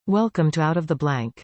Welcome to Out of the Blank.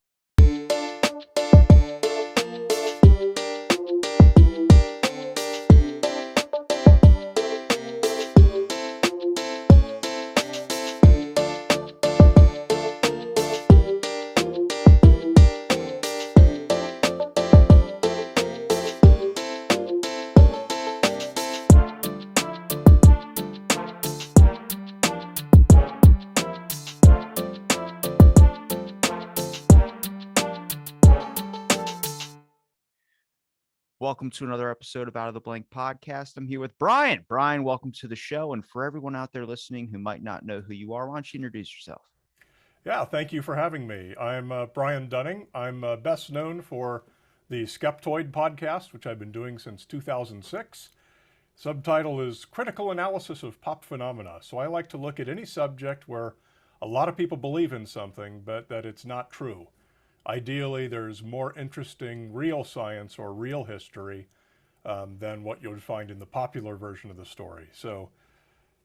Welcome to another episode of Out of the Blank podcast. I'm here with Brian. Brian, welcome to the show. And for everyone out there listening who might not know who you are, why don't you introduce yourself? Yeah, thank you for having me. I'm Brian Dunning. I'm best known for the Skeptoid podcast, which I've been doing since 2006. Subtitle is Critical Analysis of Pop Phenomena. So I like to look at any subject where a lot of people believe in something, but that it's not true. Ideally, there's more interesting real science or real history than what you would find in the popular version of the story. So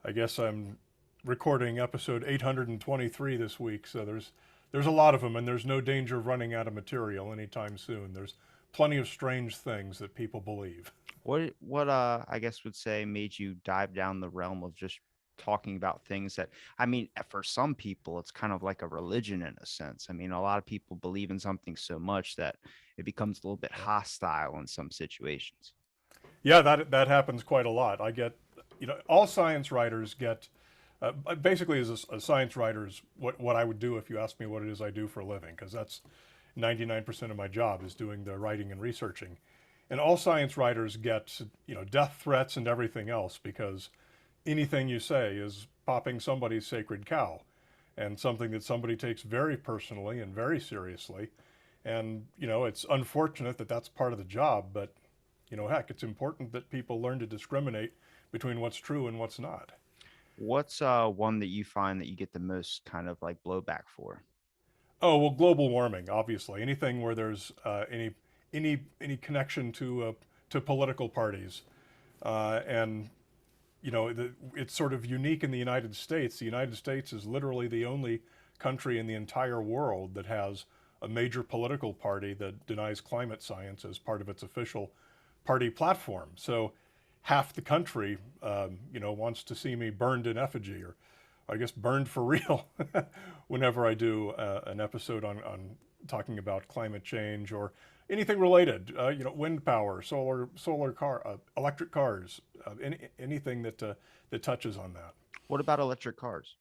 I guess I'm recording episode 823 this week. So there's a lot of them, and there's no danger of running out of material anytime soon. There's plenty of strange things that people believe. What I guess would say made you dive down the realm of just talking about things that, I mean, for some people, it's kind of like a religion in a sense. I mean, a lot of people believe in something so much that it becomes a little bit hostile in some situations. Yeah, that happens quite a lot. I get, all science writers get, basically as a science writer is what I would do if you asked me what it is I do for a living, because that's 99% of my job is doing the writing and researching. And all science writers get, death threats and everything else because anything you say is popping somebody's sacred cow and something that somebody takes very personally and very seriously. And, it's unfortunate that that's part of the job, but, heck, it's important that people learn to discriminate between what's true and what's not. What's one that you find that you get the most kind of like blowback for? Oh, well, global warming, obviously. Anything where there's any connection to political parties. And it's sort of unique in the United States. The United States is literally the only country in the entire world that has a major political party that denies climate science as part of its official party platform. So half the country, wants to see me burned in effigy, or I guess burned for real, whenever I do an episode on talking about climate change or anything related, wind power, solar car, electric cars, anything that touches on that. What about electric cars?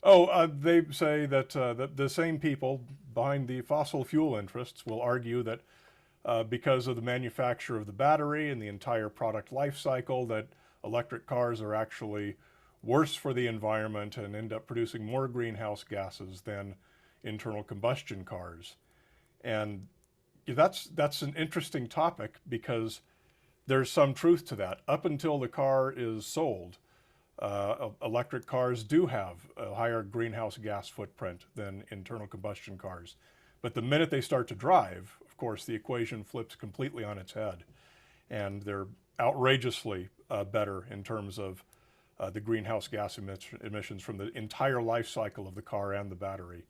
Oh, they say that the same people behind the fossil fuel interests will argue that because of the manufacture of the battery and the entire product life cycle, that electric cars are actually worse for the environment and end up producing more greenhouse gases than internal combustion cars. And that's an interesting topic because there's some truth to that. Up until the car is sold, electric cars do have a higher greenhouse gas footprint than internal combustion cars. But the minute they start to drive, of course, the equation flips completely on its head. And they're outrageously better in terms of the greenhouse gas emissions from the entire life cycle of the car and the battery.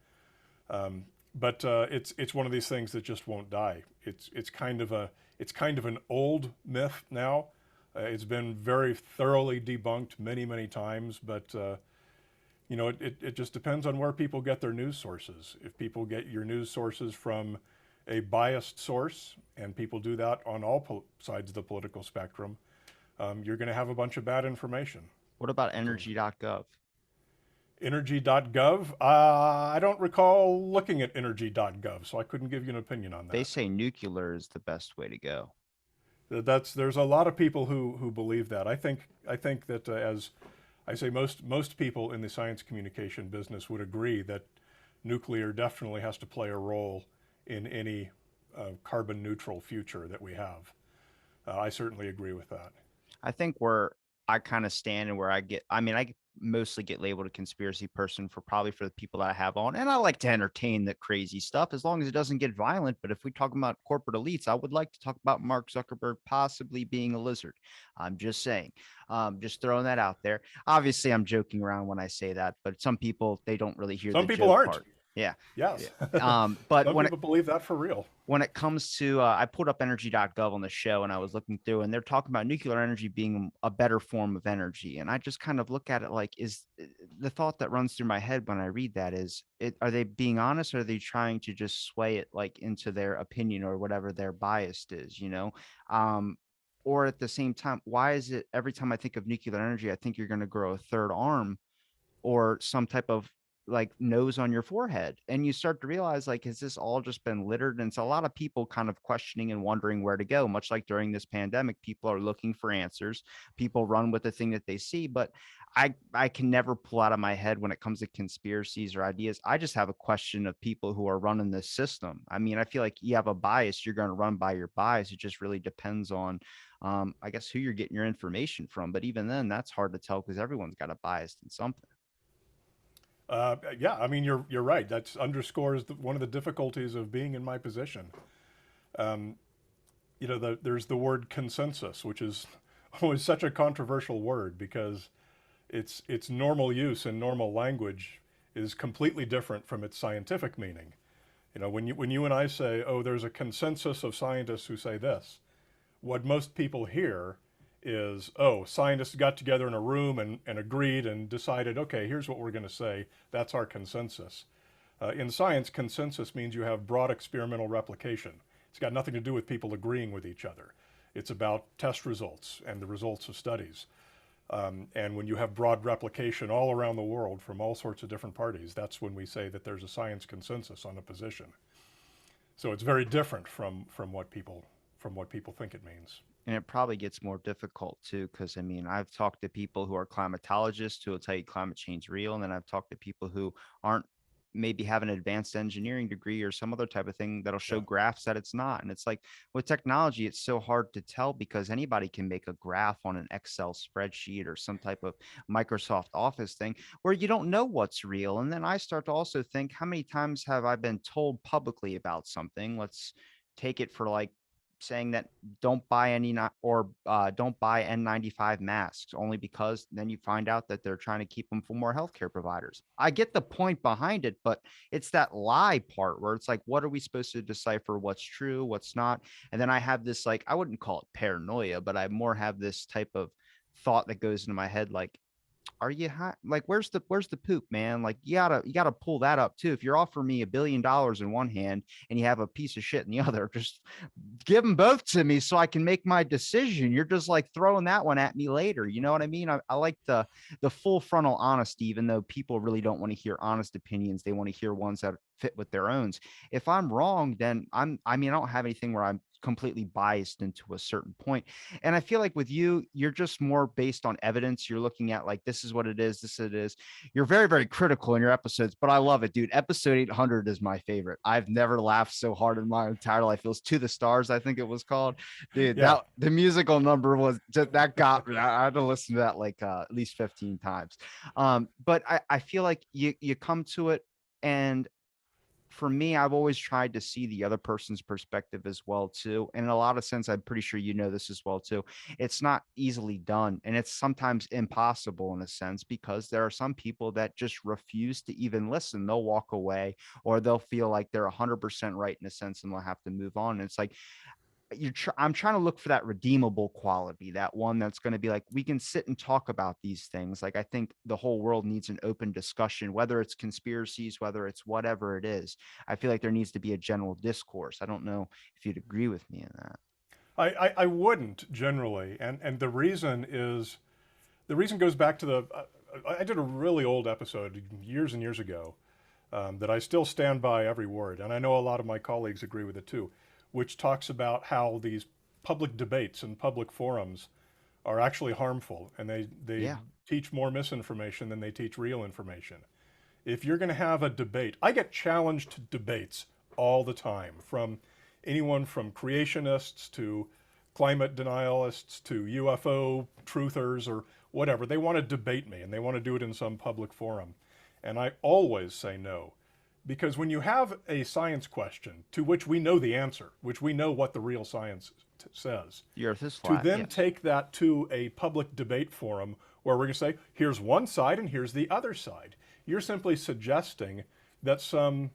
But it's one of these things that just won't die. It's kind of an old myth now. It's been very thoroughly debunked many times, but it just depends on where people get their news sources. If people get your news sources from a biased source, and people do that on all sides of the political spectrum, you're going to have a bunch of bad information. What about Energy.gov? Energy.gov? I don't recall looking at Energy.gov, so I couldn't give you an opinion on that. They say nuclear is the best way to go. There's a lot of people who believe that. I think that as I say, most people in the science communication business would agree that nuclear definitely has to play a role in any carbon neutral future that we have. I certainly agree with that. I think where I kind of stand and where I mostly get labeled a conspiracy person for the people that I have on. And I like to entertain the crazy stuff as long as it doesn't get violent. But if we talk about corporate elites, I would like to talk about Mark Zuckerberg possibly being a lizard. I'm just saying, just throwing that out there. Obviously, I'm joking around when I say that, but some people, they don't really hear some the people joke aren't. part. Yeah. Yes. But Some people believe that for real. when it comes to I pulled up energy.gov on the show and I was looking through and they're talking about nuclear energy being a better form of energy, and I just kind of look at it like, is the thought that runs through my head when I read that is it, are they being honest, or are they trying to just sway it like into their opinion or whatever their bias is, um or at the same time, why is it every time I think of nuclear energy I think you're going to grow a third arm or some type of like nose on your forehead, and you start to realize, like, has this all just been littered? And so a lot of people kind of questioning and wondering where to go, much like during this pandemic people are looking for answers. People run with the thing that they see, but I can never pull out of my head when it comes to conspiracies or ideas. I just have a question of people who are running this system. I mean, I feel like you have a bias, you're going to run by your bias. It just really depends on I guess who you're getting your information from, but even then that's hard to tell because everyone's got a bias in something. Yeah, I mean, you're right. That underscores one of the difficulties of being in my position. Um, there's the word consensus, which is always such a controversial word because its normal use in normal language is completely different from its scientific meaning. When you and I say, "Oh, there's a consensus of scientists who say this," what most people hear is, oh, scientists got together in a room and agreed and decided, okay, here's what we're going to say. That's our consensus. In science, consensus means you have broad experimental replication. It's got nothing to do with people agreeing with each other. It's about test results and the results of studies. And when you have broad replication all around the world from all sorts of different parties, that's when we say that there's a science consensus on a position. So it's very different from what people think it means. And it probably gets more difficult too, because I mean, I've talked to people who are climatologists who will tell you climate change is real, and then I've talked to people who aren't, maybe have an advanced engineering degree or some other type of thing that'll show Yeah. graphs that it's not. And it's like with technology, it's so hard to tell because anybody can make a graph on an Excel spreadsheet or some type of Microsoft Office thing where you don't know what's real. And then I start to also think, how many times have I been told publicly about something? Let's take it for like saying that don't buy any not or don't buy N95 masks, only because then you find out that they're trying to keep them for more healthcare providers. I get the point behind it, but it's that lie part where it's like, what are we supposed to decipher what's true, what's not? And then I have this, like, I wouldn't call it paranoia, but I more have this type of thought that goes into my head, like, are you high? Like, where's the poop, man? Like, you gotta pull that up too. If you're offering me $1 billion in one hand and you have a piece of shit in the other, just give them both to me so I can make my decision. You're just like throwing that one at me later. You know what I mean? I like the full frontal honesty, even though people really don't want to hear honest opinions. They want to hear ones that fit with their own. If I'm wrong, then I mean, I don't have anything where I'm completely biased into a certain point. And I feel like with you, you're just more based on evidence. You're looking at like, this is what it is. This it is. You're very, very critical in your episodes, but I love it, dude. Episode 800 is my favorite. I've never laughed so hard in my entire life. It was To the Stars, I think it was called. Dude, Yeah. that the musical number was just, that got me. I had to listen to that like at least 15 times. But I feel like you come to it, and for me, I've always tried to see the other person's perspective as well too. And in a lot of sense, I'm pretty sure you know this as well too. It's not easily done, and it's sometimes impossible in a sense because there are some people that just refuse to even listen. They'll walk away, or they'll feel like they're 100% right in a sense, and they'll have to move on. And it's like I'm trying to look for that redeemable quality, that one that's going to be like, we can sit and talk about these things. Like, I think the whole world needs an open discussion, whether it's conspiracies, whether it's whatever it is. I feel like there needs to be a general discourse. I don't know if you'd agree with me in that. I wouldn't generally, and the reason goes back to I did a really old episode years and years ago that I still stand by every word, and I know a lot of my colleagues agree with it too, which talks about how these public debates and public forums are actually harmful, and they Yeah. teach more misinformation than they teach real information. If you're going to have a debate, I get challenged to debates all the time from anyone from creationists to climate denialists to UFO truthers or whatever. They want to debate me and they want to do it in some public forum. And I always say no. Because when you have a science question to which we know the answer, which we know what the real science says, The earth is to flat. then Yes. take that to a public debate forum where we're going to say, here's one side and here's the other side. You're simply suggesting that some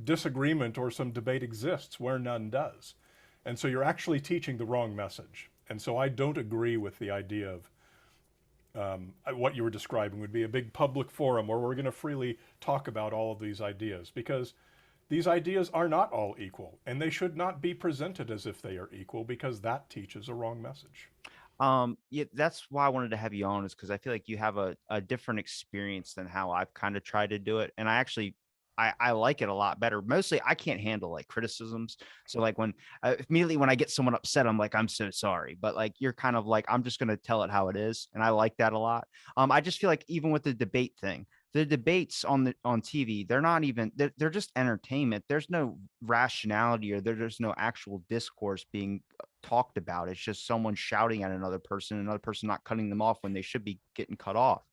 disagreement or some debate exists where none does. And so you're actually teaching the wrong message. And so I don't agree with the idea of what you were describing would be a big public forum where we're going to freely talk about all of these ideas, because these ideas are not all equal, and they should not be presented as if they are equal, because that teaches a wrong message. Yeah, that's why I wanted to have you on, is because I feel like you have a different experience than how I've kind of tried to do it. And I actually I like it a lot better. Mostly I can't handle like criticisms. So like when immediately when I get someone upset, I'm like, I'm so sorry. But like you're kind of like, I'm just gonna tell it how it is. And I like that a lot. I just feel like even with the debate thing, the debates on TV, they're not even they're just entertainment. There's no rationality, or there's no actual discourse being talked about. It's just someone shouting at another person not cutting them off when they should be getting cut off.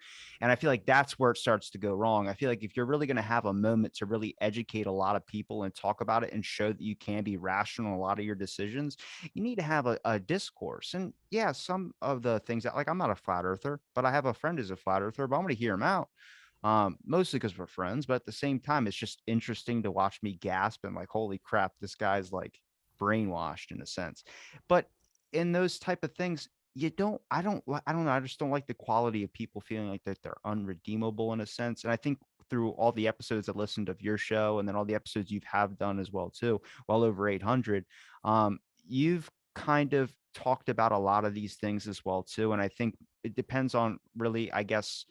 And I feel like that's where it starts to go wrong. I feel like if you're really going to have a moment to really educate a lot of people and talk about it and show that you can be rational in a lot of your decisions, you need to have a discourse. And yeah, some of the things that, like, I'm not a flat earther, but I have a friend who's a flat earther, but I'm going to hear him out. Mostly because we're friends, but at the same time, it's just interesting to watch me gasp and like, holy crap, this guy's like brainwashed in a sense. But in those type of things, you don't, I don't know, I just don't like the quality of people feeling like that they're unredeemable in a sense. And I think through all the episodes I listened of your show, and then all the episodes you've have done as well too, well over 800, you've kind of talked about a lot of these things as well too. And I think it depends on really, I guess,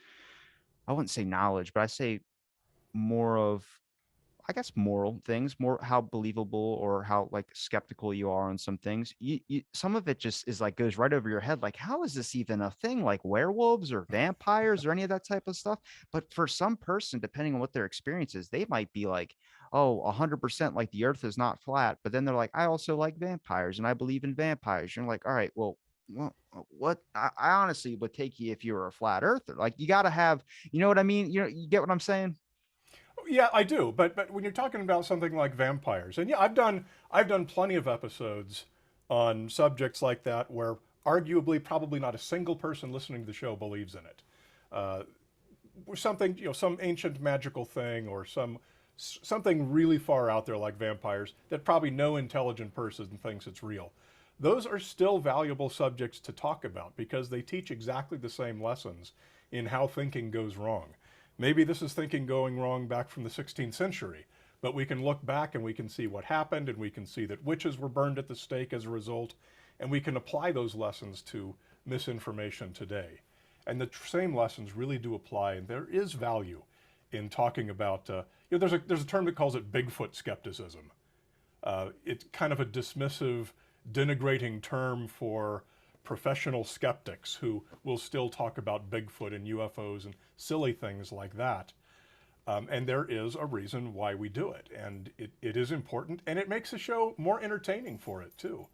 I wouldn't say knowledge, but I say more of, I guess, moral things, more how believable or how like skeptical you are on some things. Some of it just is like goes right over your head. Like, how is this even a thing? Like werewolves or vampires or any of that type of stuff. But for some person, depending on what their experience is, they might be like, oh, 100% like the earth is not flat. But then they're like, I also like vampires and I believe in vampires. You're like, all right, well, what I honestly would take you if you were a flat earther. Like, you got to have, you know what I mean? You get what I'm saying? Yeah, I do. But when you're talking about something like vampires, and yeah, I've done plenty of episodes on subjects like that where arguably probably not a single person listening to the show believes in it. Uh, Something, some ancient magical thing, or something really far out there like vampires that probably no intelligent person thinks it's real. Those are still valuable subjects to talk about because they teach exactly the same lessons in how thinking goes wrong. Maybe this is thinking going wrong back from the 16th century, but we can look back and we can see what happened, and we can see that witches were burned at the stake as a result, and we can apply those lessons to misinformation today. And the same lessons really do apply, and there is value in talking about. There's a term that calls it Bigfoot skepticism. It's kind of a dismissive, denigrating term for professional skeptics who will still talk about Bigfoot and UFOs and silly things like that. And there is a reason why we do it, and it is important, and it makes the show more entertaining for it too.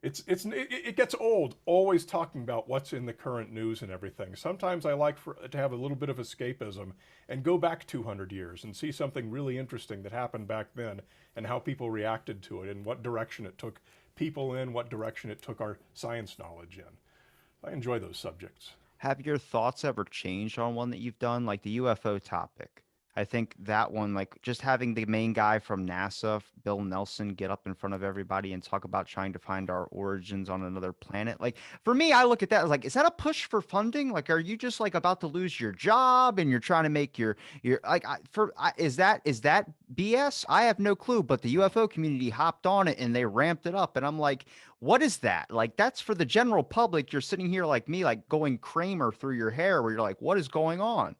It gets old always talking about what's in the current news and everything. Sometimes I like to have a little bit of escapism and go back 200 years and see something really interesting that happened back then, and how people reacted to it, and what direction it took people in, what direction it took our science knowledge in. I enjoy those subjects. Have your thoughts ever changed on one that you've done, like the UFO topic? I think that one, like just having the main guy from NASA, Bill Nelson, get up in front of everybody and talk about trying to find our origins on another planet. Like, for me, I look at that as like, is that a push for funding? Like, are you just like about to lose your job and you're trying to make your like is that BS? I have no clue, but the UFO community hopped on it and they ramped it up, and I'm like, what is that? Like, that's for the general public. You're sitting here like me, like going Kramer through your hair, where you're like, what is going on?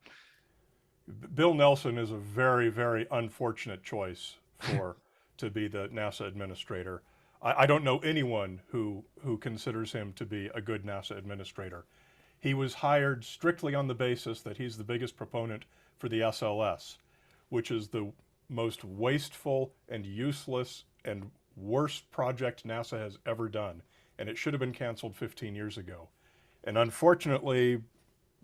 Bill Nelson is a very, very unfortunate choice for to be the NASA administrator. I don't know anyone who considers him to be a good NASA administrator. He was hired strictly on the basis that he's the biggest proponent for the SLS, which is the most wasteful and useless and worst project NASA has ever done. And it should have been canceled 15 years ago. And unfortunately,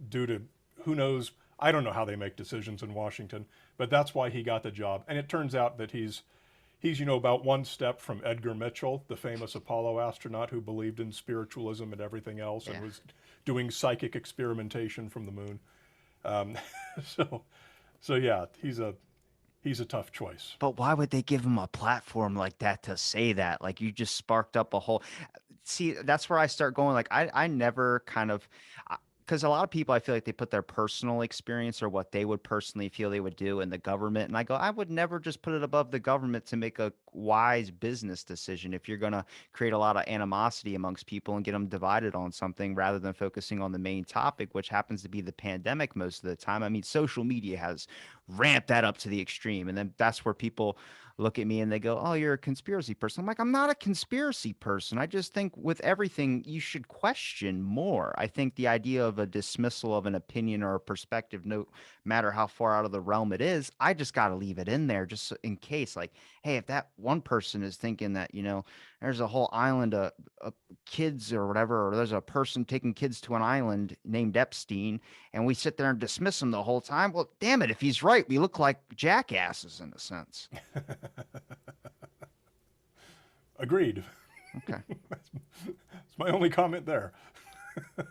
due to who knows, I don't know how they make decisions in Washington, but that's why he got the job. And it turns out that he's about one step from Edgar Mitchell, the famous Apollo astronaut who believed in spiritualism and everything else, and Yeah. was doing psychic experimentation from the moon. Um, so so yeah, he's a tough choice. But why would they give him a platform like that to say that? Like you just sparked up a whole see, that's where I start going. Like I never kind of because a lot of people I feel like they put their personal experience or what they would personally feel they would do in the government. And I go, I would never just put it above the government to make a wise business decision if you're gonna create a lot of animosity amongst people and get them divided on something rather than focusing on the main topic, which happens to be the pandemic most of the time. I mean, social media has ramped that up to the extreme. And then that's where people look at me and they go, "Oh, you're a conspiracy person." I'm like, "I'm not a conspiracy person. I just think with everything, you should question more." I think the idea of a dismissal of an opinion or a perspective, no matter how far out of the realm it is, I just got to leave it in there just in case. Like, hey, if that one person is thinking that, there's a whole island of kids or whatever, or there's a person taking kids to an island named Epstein, and we sit there and dismiss him the whole time. Well, damn it. If he's right, we look like jackasses in a sense. Agreed. Okay. That's my only comment there.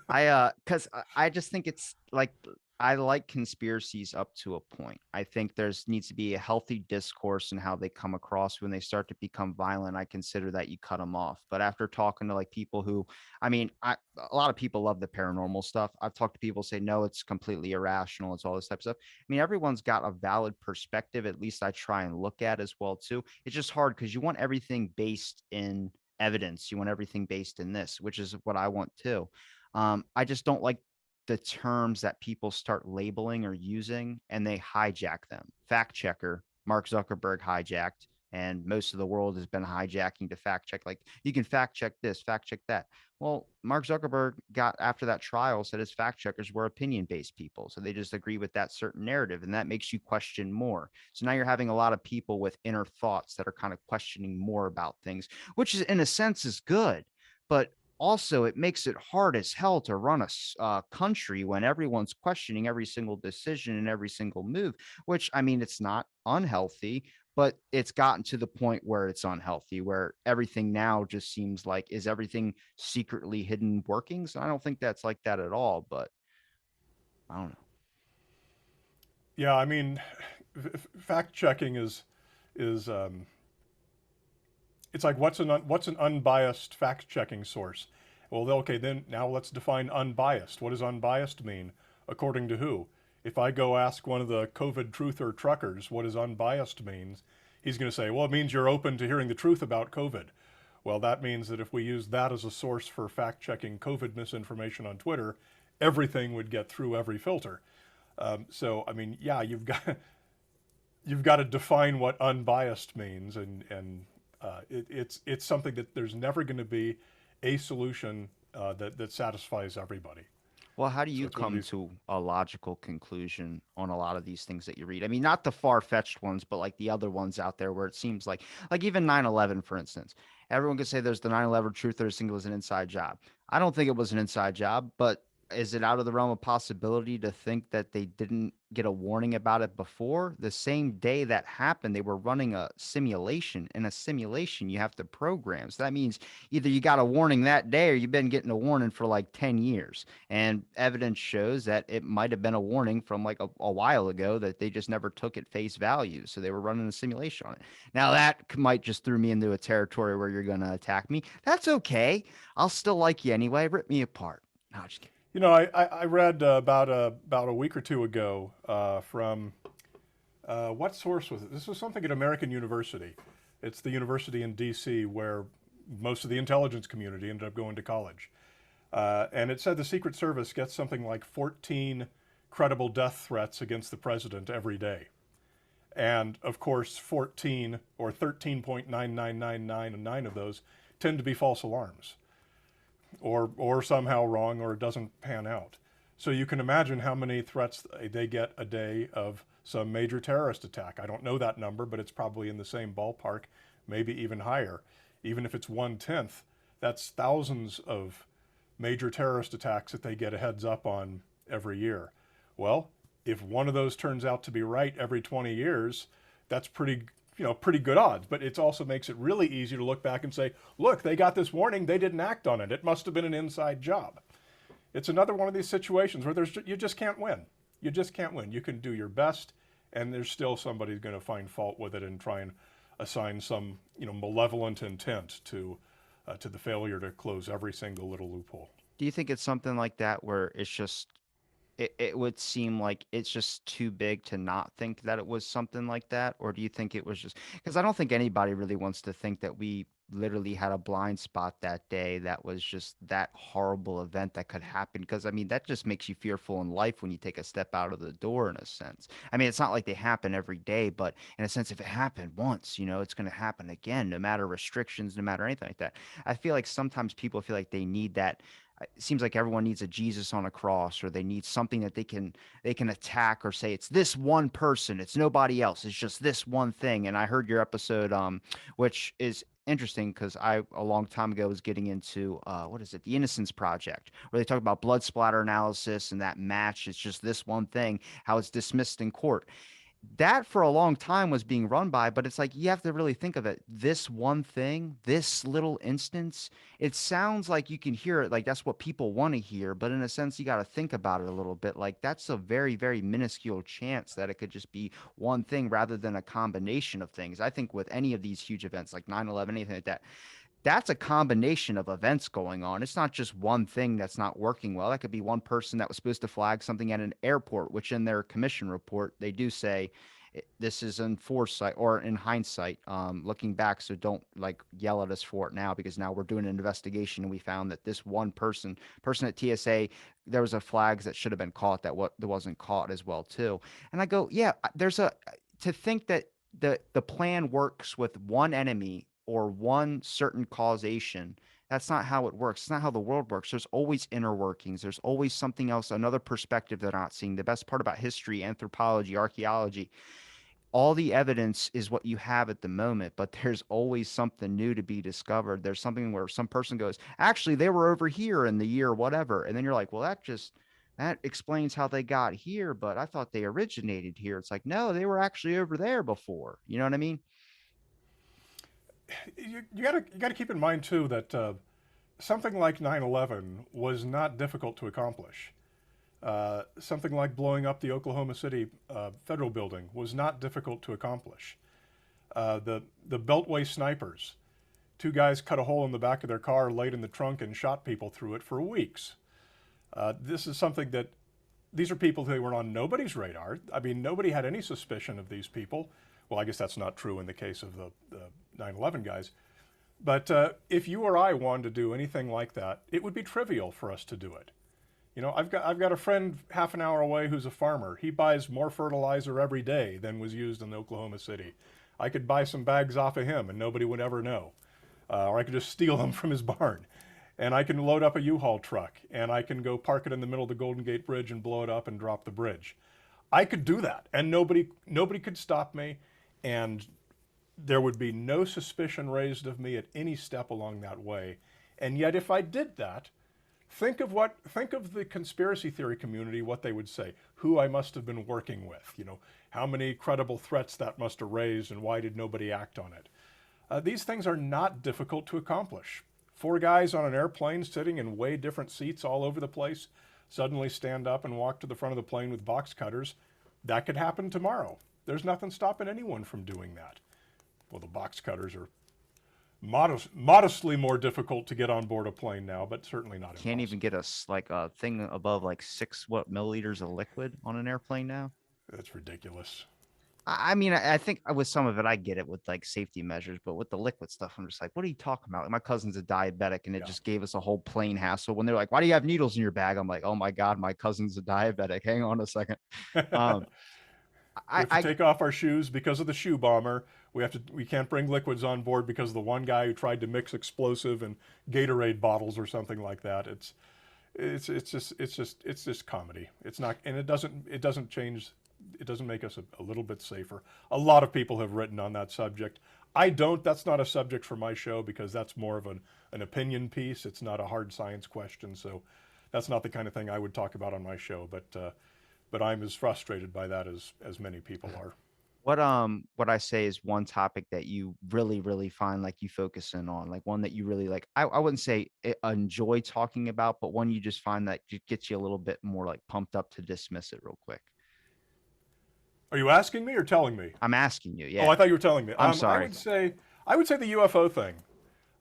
Because I just think it's like I like conspiracies up to a point. I think there's needs to be a healthy discourse in how they come across. When they start to become violent, I consider that you cut them off. But after talking to like people who, I mean, a lot of people love the paranormal stuff. I've talked to people who say no, it's completely irrational. It's all this type of stuff. I mean, everyone's got a valid perspective. At least I try and look at as well too. It's just hard because you want everything based in evidence. You want everything based in this, which is what I want too. I just don't like the terms that people start labeling or using and they hijack them. Fact checker, Mark Zuckerberg hijacked, and most of the world has been hijacking to fact check. Like you can fact check this, fact check that. Well, Mark Zuckerberg got after that trial said his fact checkers were opinion based people. So they just agree with that certain narrative. And that makes you question more. So now you're having a lot of people with inner thoughts that are kind of questioning more about things, which is in a sense is good. But also it makes it hard as hell to run a country when everyone's questioning every single decision and every single move, which I mean it's not unhealthy, but it's gotten to the point where it's unhealthy, where everything now just seems like is everything secretly hidden workings. I don't think that's like that at all, but I don't know. Yeah, I mean, fact checking is it's like what's an unbiased fact checking source? Well, okay, then now let's define unbiased. What does unbiased mean? According to who? If I go ask one of the COVID truther truckers what does unbiased means, he's going to say, well, it means you're open to hearing the truth about COVID. Well, that means that if we use that as a source for fact checking COVID misinformation on Twitter, everything would get through every filter. So, I mean, yeah, you've got to define what unbiased means, and it's something that there's never going to be a solution that satisfies everybody. Well, how do So you it's one of come these. to a logical conclusion on a lot of these things that you read? I mean, not the far-fetched ones, but like the other ones out there where it seems like even 9/11, for instance. Everyone could say there's the 9/11 truth or single was an inside job. I don't think it was an inside job, but is it out of the realm of possibility to think that they didn't get a warning about it before? The same day that happened, they were running a simulation. In a simulation, you have to program. So that means either you got a warning that day or you've been getting a warning for like 10 years. And evidence shows that it might have been a warning from like a while ago that they just never took at face value. So they were running a simulation on it. Now that might just threw me into a territory where you're going to attack me. That's okay. I'll still like you anyway. Rip me apart. No, just kidding. You know, I read about a week or two ago from what source was it? This was something at American University. It's the university in D.C. where most of the intelligence community ended up going to college. And it said the Secret Service gets something like 14 credible death threats against the president every day. And of course, 14 or 13.9999 of those tend to be false alarms, or somehow wrong, or it doesn't pan out. So you can imagine how many threats they get a day of some major terrorist attack. I don't know that number, but it's probably in the same ballpark, maybe even higher. Even if it's 1/10, that's thousands of major terrorist attacks that they get a heads up on every year. Well, if one of those turns out to be right every 20 years, that's pretty good odds. But it also makes it really easy to look back and say, look, they got this warning, they didn't act on it. It must have been an inside job. It's another one of these situations where you just can't win. You just can't win. You can do your best and there's still somebody going to find fault with it and try and assign some, malevolent intent to the failure to close every single little loophole. Do you think it's something like that where it's just it would seem like it's just too big to not think that it was something like that? Or do you think it was just because I don't think anybody really wants to think that we literally had a blind spot that day that was just that horrible event that could happen? Because I mean, that just makes you fearful in life when you take a step out of the door, in a sense. I mean, it's not like they happen every day, but in a sense, if it happened once, it's going to happen again, no matter restrictions, no matter anything like that. I feel like sometimes people feel like they need that. It seems like everyone needs a Jesus on a cross, or they need something that they can attack or say it's this one person, it's nobody else, it's just this one thing. And I heard your episode, which is interesting because I a long time ago was getting into what is it, the Innocence Project, where they talk about blood splatter analysis and that match. It's just this one thing, how it's dismissed in court. That for a long time was being run by, but it's like you have to really think of it. This one thing, this little instance, it sounds like you can hear it like that's what people want to hear, but in a sense, you got to think about it a little bit. Like that's a very, very minuscule chance that it could just be one thing rather than a combination of things. I think with any of these huge events like 9/11, anything like that, that's a combination of events going on. It's not just one thing that's not working well. That could be one person that was supposed to flag something at an airport, which in their commission report, they do say this is in foresight or in hindsight, looking back. So don't like yell at us for it now, because now we're doing an investigation and we found that this one person at TSA, there was a flags that should have been caught that wasn't caught as well too. And I go, yeah, there's a to think that the plan works with one enemy or one certain causation. That's not how it works. It's not how the world works. There's always inner workings. There's always something else, another perspective they're not seeing. The best part about history, anthropology, archaeology, all the evidence is what you have at the moment, but there's always something new to be discovered. There's something where some person goes, actually, they were over here in the year whatever. And then you're like, well, that explains how they got here, but I thought they originated here. It's like, no, they were actually over there before. You know what I mean? You gotta keep in mind too that something like 9/11 was not difficult to accomplish. Something like blowing up the Oklahoma City federal building was not difficult to accomplish. The Beltway snipers, two guys cut a hole in the back of their car, laid in the trunk, and shot people through it for weeks. This is something that these are people who were on nobody's radar. I mean, nobody had any suspicion of these people. Well, I guess that's not true in the case of the 9/11 guys. But if you or I wanted to do anything like that, it would be trivial for us to do it. I've got a friend half an hour away who's a farmer. He buys more fertilizer every day than was used in Oklahoma City. I could buy some bags off of him and nobody would ever know. Or I could just steal them from his barn. And I can load up a U-Haul truck and I can go park it in the middle of the Golden Gate Bridge and blow it up and drop the bridge. I could do that and nobody could stop me, and there would be no suspicion raised of me at any step along that way. And yet if I did that, think of the conspiracy theory community, what they would say, who I must have been working with, how many credible threats that must have raised and why did nobody act on it. These things are not difficult to accomplish. Four guys on an airplane sitting in way different seats all over the place suddenly stand up and walk to the front of the plane with box cutters. That could happen tomorrow. There's nothing stopping anyone from doing that. Well, the box cutters are modestly more difficult to get on board a plane now, but certainly not Can't even impossible. get like a thing above like six what milliliters of liquid on an airplane now. That's ridiculous. I mean, I think with some of it, I get it with like safety measures, but with the liquid stuff, I'm just like, what are you talking about? My cousin's a diabetic, and it Yeah. just gave us a whole plane hassle when they're like, why do you have needles in your bag? I'm like, oh my God, my cousin's a diabetic. Hang on a second. Um, We I, have to I take off our shoes because of the shoe bomber. We can't bring liquids on board because of the one guy who tried to mix explosive and Gatorade bottles or something like that. It's just comedy. It's not, and it doesn't change. It doesn't make us a little bit safer. A lot of people have written on that subject. I don't. That's not a subject for my show because that's more of an opinion piece. It's not a hard science question, so that's not the kind of thing I would talk about on my show. But I'm as frustrated by that as many people are. what I say is one topic that you really, really find like you focus in on, like one that you really like. I wouldn't say enjoy talking about, but one you just find that gets you a little bit more like pumped up to dismiss it real quick. Are you asking me or telling me? I'm asking you. Oh, I Yeah. thought you were telling me. I'm I sorry. would say the UFO thing,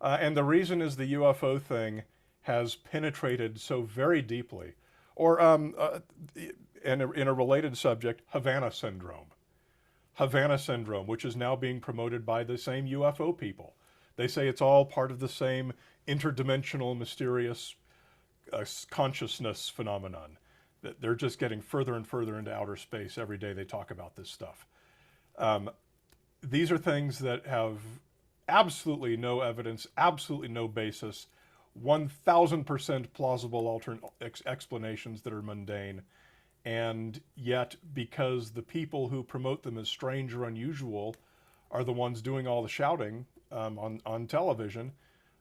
and the reason is the UFO thing has penetrated so very deeply, or in a related subject, Havana syndrome. Havana syndrome, which is now being promoted by the same UFO people. They say it's all part of the same interdimensional, mysterious consciousness phenomenon. That they're just getting further and further into outer space every day they talk about this stuff. Um, these are things that have absolutely no evidence, absolutely no basis, 1000% plausible alternate explanations that are mundane. And yet, because the people who promote them as strange or unusual are the ones doing all the shouting on television,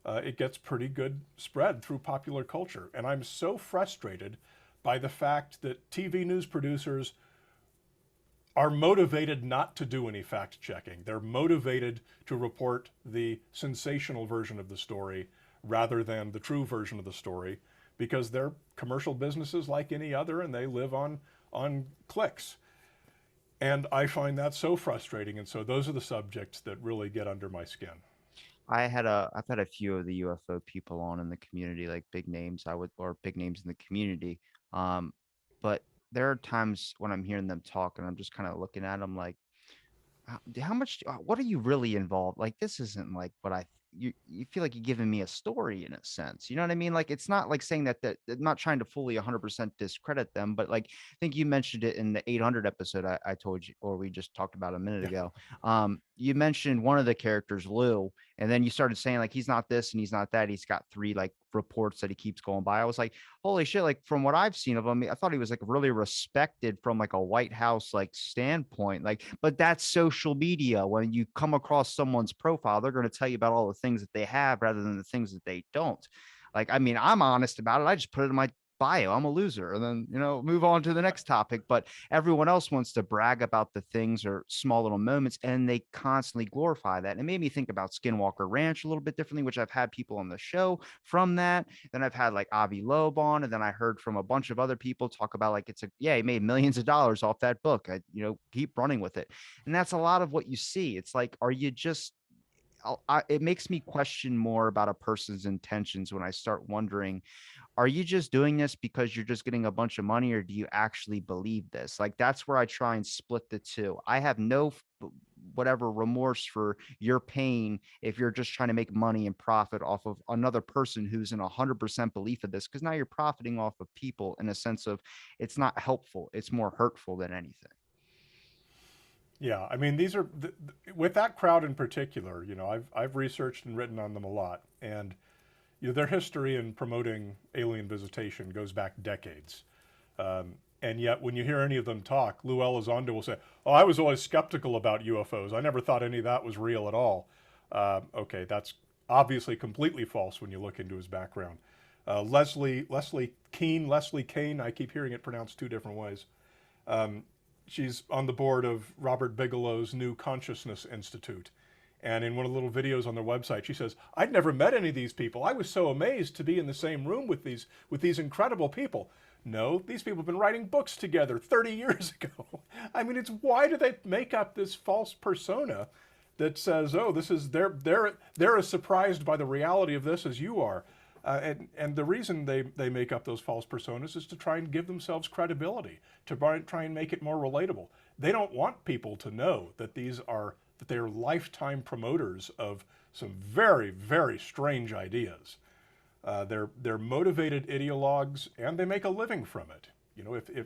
it gets pretty good spread through popular culture. And I'm so frustrated by the fact that TV news producers are motivated not to do any fact checking. They're motivated to report the sensational version of the story rather than the true version of the story because they're commercial businesses like any other and they live on clicks. And I find that so frustrating. And so those are the subjects that really get under my skin. I've had a few of the UFO people on in the community, like big names or big names in the community. Um, but there are times when I'm hearing them talk and I'm just kind of looking at them like, how much what are you really involved, like this isn't like what you feel like you're giving me a story in a sense, you know what I mean? Like it's not like saying that I'm not trying to fully 100% discredit them, but like I think you mentioned it in the 800 episode I told you, or we just talked about a minute Yeah. ago. You mentioned one of the characters, Lou, and then you started saying like he's not this and he's not that, he's got three like reports that he keeps going by. I was like, holy shit, like from what I've seen of him, I thought he was like really respected from like a White House like standpoint. Like, but that's social media. When you come across someone's profile, they're going to tell you about all the things that they have rather than the things that they don't. Like, I mean, I'm honest about it. I just put it in my bio. I'm a loser. And then, move on to the next topic. But everyone else wants to brag about the things or small little moments, and they constantly glorify that. And it made me think about Skinwalker Ranch a little bit differently, which I've had people on the show from that. Then I've had like Avi Loeb on, and then I heard from a bunch of other people talk about like he made millions of dollars off that book. Keep running with it. And that's a lot of what you see. It's like, are you just it makes me question more about a person's intentions when I start wondering, are you just doing this because you're just getting a bunch of money, or do you actually believe this? Like, that's where I try and split the two. I have no whatever remorse for your pain if you're just trying to make money and profit off of another person who's in 100% belief of this, because now you're profiting off of people in a sense of it's not helpful, it's more hurtful than anything. Yeah, I mean, these are with that crowd in particular. I've researched and written on them a lot, and their history in promoting alien visitation goes back decades. And yet, when you hear any of them talk, Lou Elizondo will say, "Oh, I was always skeptical about UFOs. I never thought any of that was real at all." Okay, that's obviously completely false when you look into his background. Leslie Kean, I keep hearing it pronounced two different ways. She's on the board of Robert Bigelow's New Consciousness Institute. And in one of the little videos on their website, she says, "I'd never met any of these people. I was so amazed to be in the same room with these incredible people." No, these people have been writing books together 30 years ago. I mean, it's why do they make up this false persona that says, "Oh, this is they're as surprised by the reality of this as you are." And the reason they make up those false personas is to try and give themselves credibility, to try and make it more relatable. They don't want people to know that they're lifetime promoters of some very, very strange ideas. They're motivated ideologues, and they make a living from it. If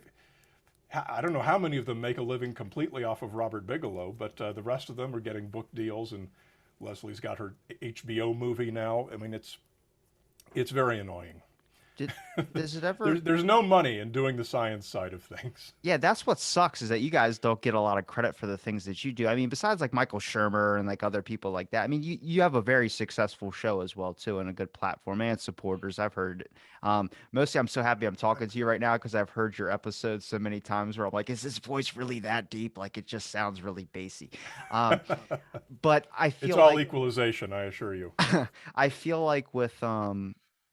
I don't know how many of them make a living completely off of Robert Bigelow, but the rest of them are getting book deals, and Leslie's got her HBO movie now. I mean, it's very annoying. Does it ever There's no money in doing the science side of things. Yeah, that's what sucks, is that you guys don't get a lot of credit for the things that you do. I mean, besides like Michael Shermer and like other people like that. I mean, you have a very successful show as well too, and a good platform and supporters. I've heard it. Mostly I'm so happy I'm talking to you right now because I've heard your episodes so many times where I'm like, is this voice really that deep? Like it just sounds really bassy. Um, but I It's feel all like equalization, I assure you. I feel like with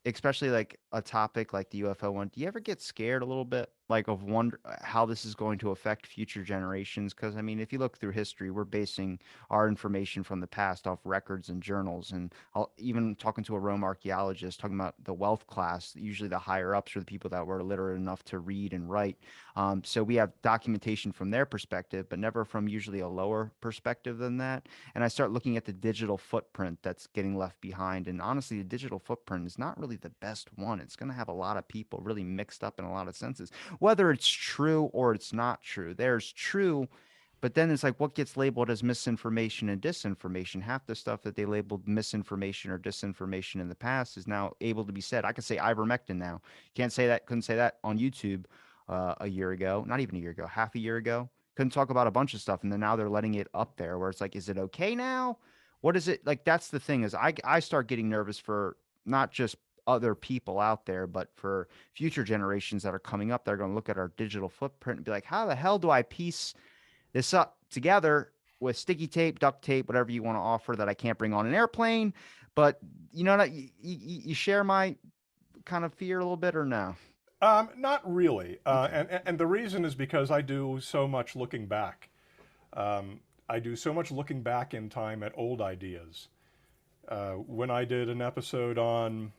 especially like a topic like the UFO one, do you ever get scared a little bit? like of wonder how this is going to affect future generations. Because I mean, if you look through history, we're basing our information from the past off records and journals. And even talking to a Rome archaeologist, talking about the wealth class, usually the higher ups are the people that were literate enough to read and write. So we have documentation from their perspective, but never from usually a lower perspective than that. And I start looking at the digital footprint that's getting left behind. And honestly, the digital footprint is not really the best one. It's going to have a lot of people really mixed up in a lot of senses, whether it's true or it's not true. There's true, but then it's like what gets labeled as misinformation and disinformation. Half the stuff that they labeled misinformation or disinformation in the past is now able to be said. I could say ivermectin now. Can't say that, couldn't say that on YouTube a year ago, not even a year ago, half a year ago. Couldn't talk about a bunch of stuff. And then now they're letting it up there where it's like, is it okay now? What is it like? That's the thing is I start getting nervous for not just other people out there, but for future generations that are coming up, they're going to look at our digital footprint and be like, how the hell do I piece this up together with sticky tape, duct tape, whatever you want to offer that I can't bring on an airplane? But you know, you share my kind of fear a little bit or no? Not really, Okay. and the reason is because I do so much looking back. I do so much looking back in time at old ideas. When I did an episode on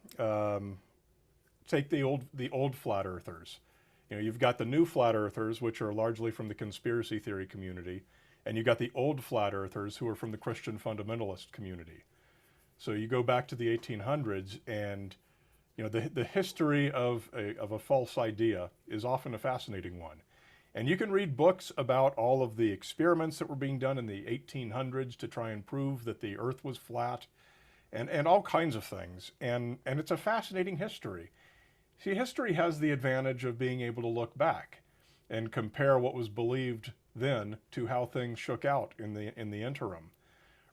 take the old flat earthers, you've got the new flat earthers, which are largely from the conspiracy theory community, and you've got the old flat earthers who are from the Christian fundamentalist community. So you go back to the 1800s, and the history of a false idea is often a fascinating one. And you can read books about all of the experiments that were being done in the 1800s to try and prove that the earth was flat and all kinds of things. And it's a fascinating history. See, history has the advantage of being able to look back and compare what was believed then to how things shook out in the interim.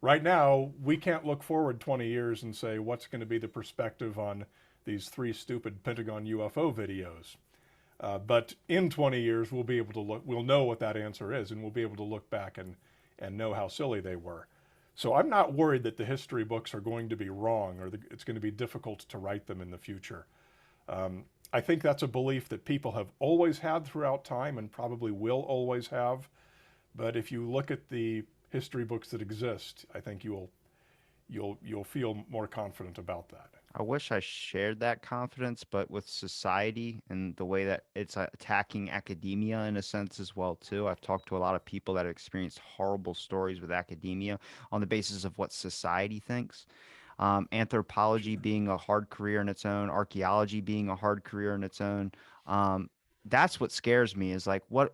Right now, we can't look forward 20 years and say what's going to be the perspective on these three stupid Pentagon UFO videos. But in 20 years, we'll be able to look. We'll know what that answer is, and we'll be able to look back and know how silly they were. So I'm not worried that the history books are going to be wrong or it's going to be difficult to write them in the future. I think that's a belief that people have always had throughout time and probably will always have. But if you look at the history books that exist, I think you'll feel more confident about that. I wish I shared that confidence, but with society and the way that it's attacking academia in a sense as well too. I've talked to a lot of people that have experienced horrible stories with academia on the basis of what society thinks. Anthropology being a hard career in its own, archaeology being a hard career in its own. Um, that's what scares me is like what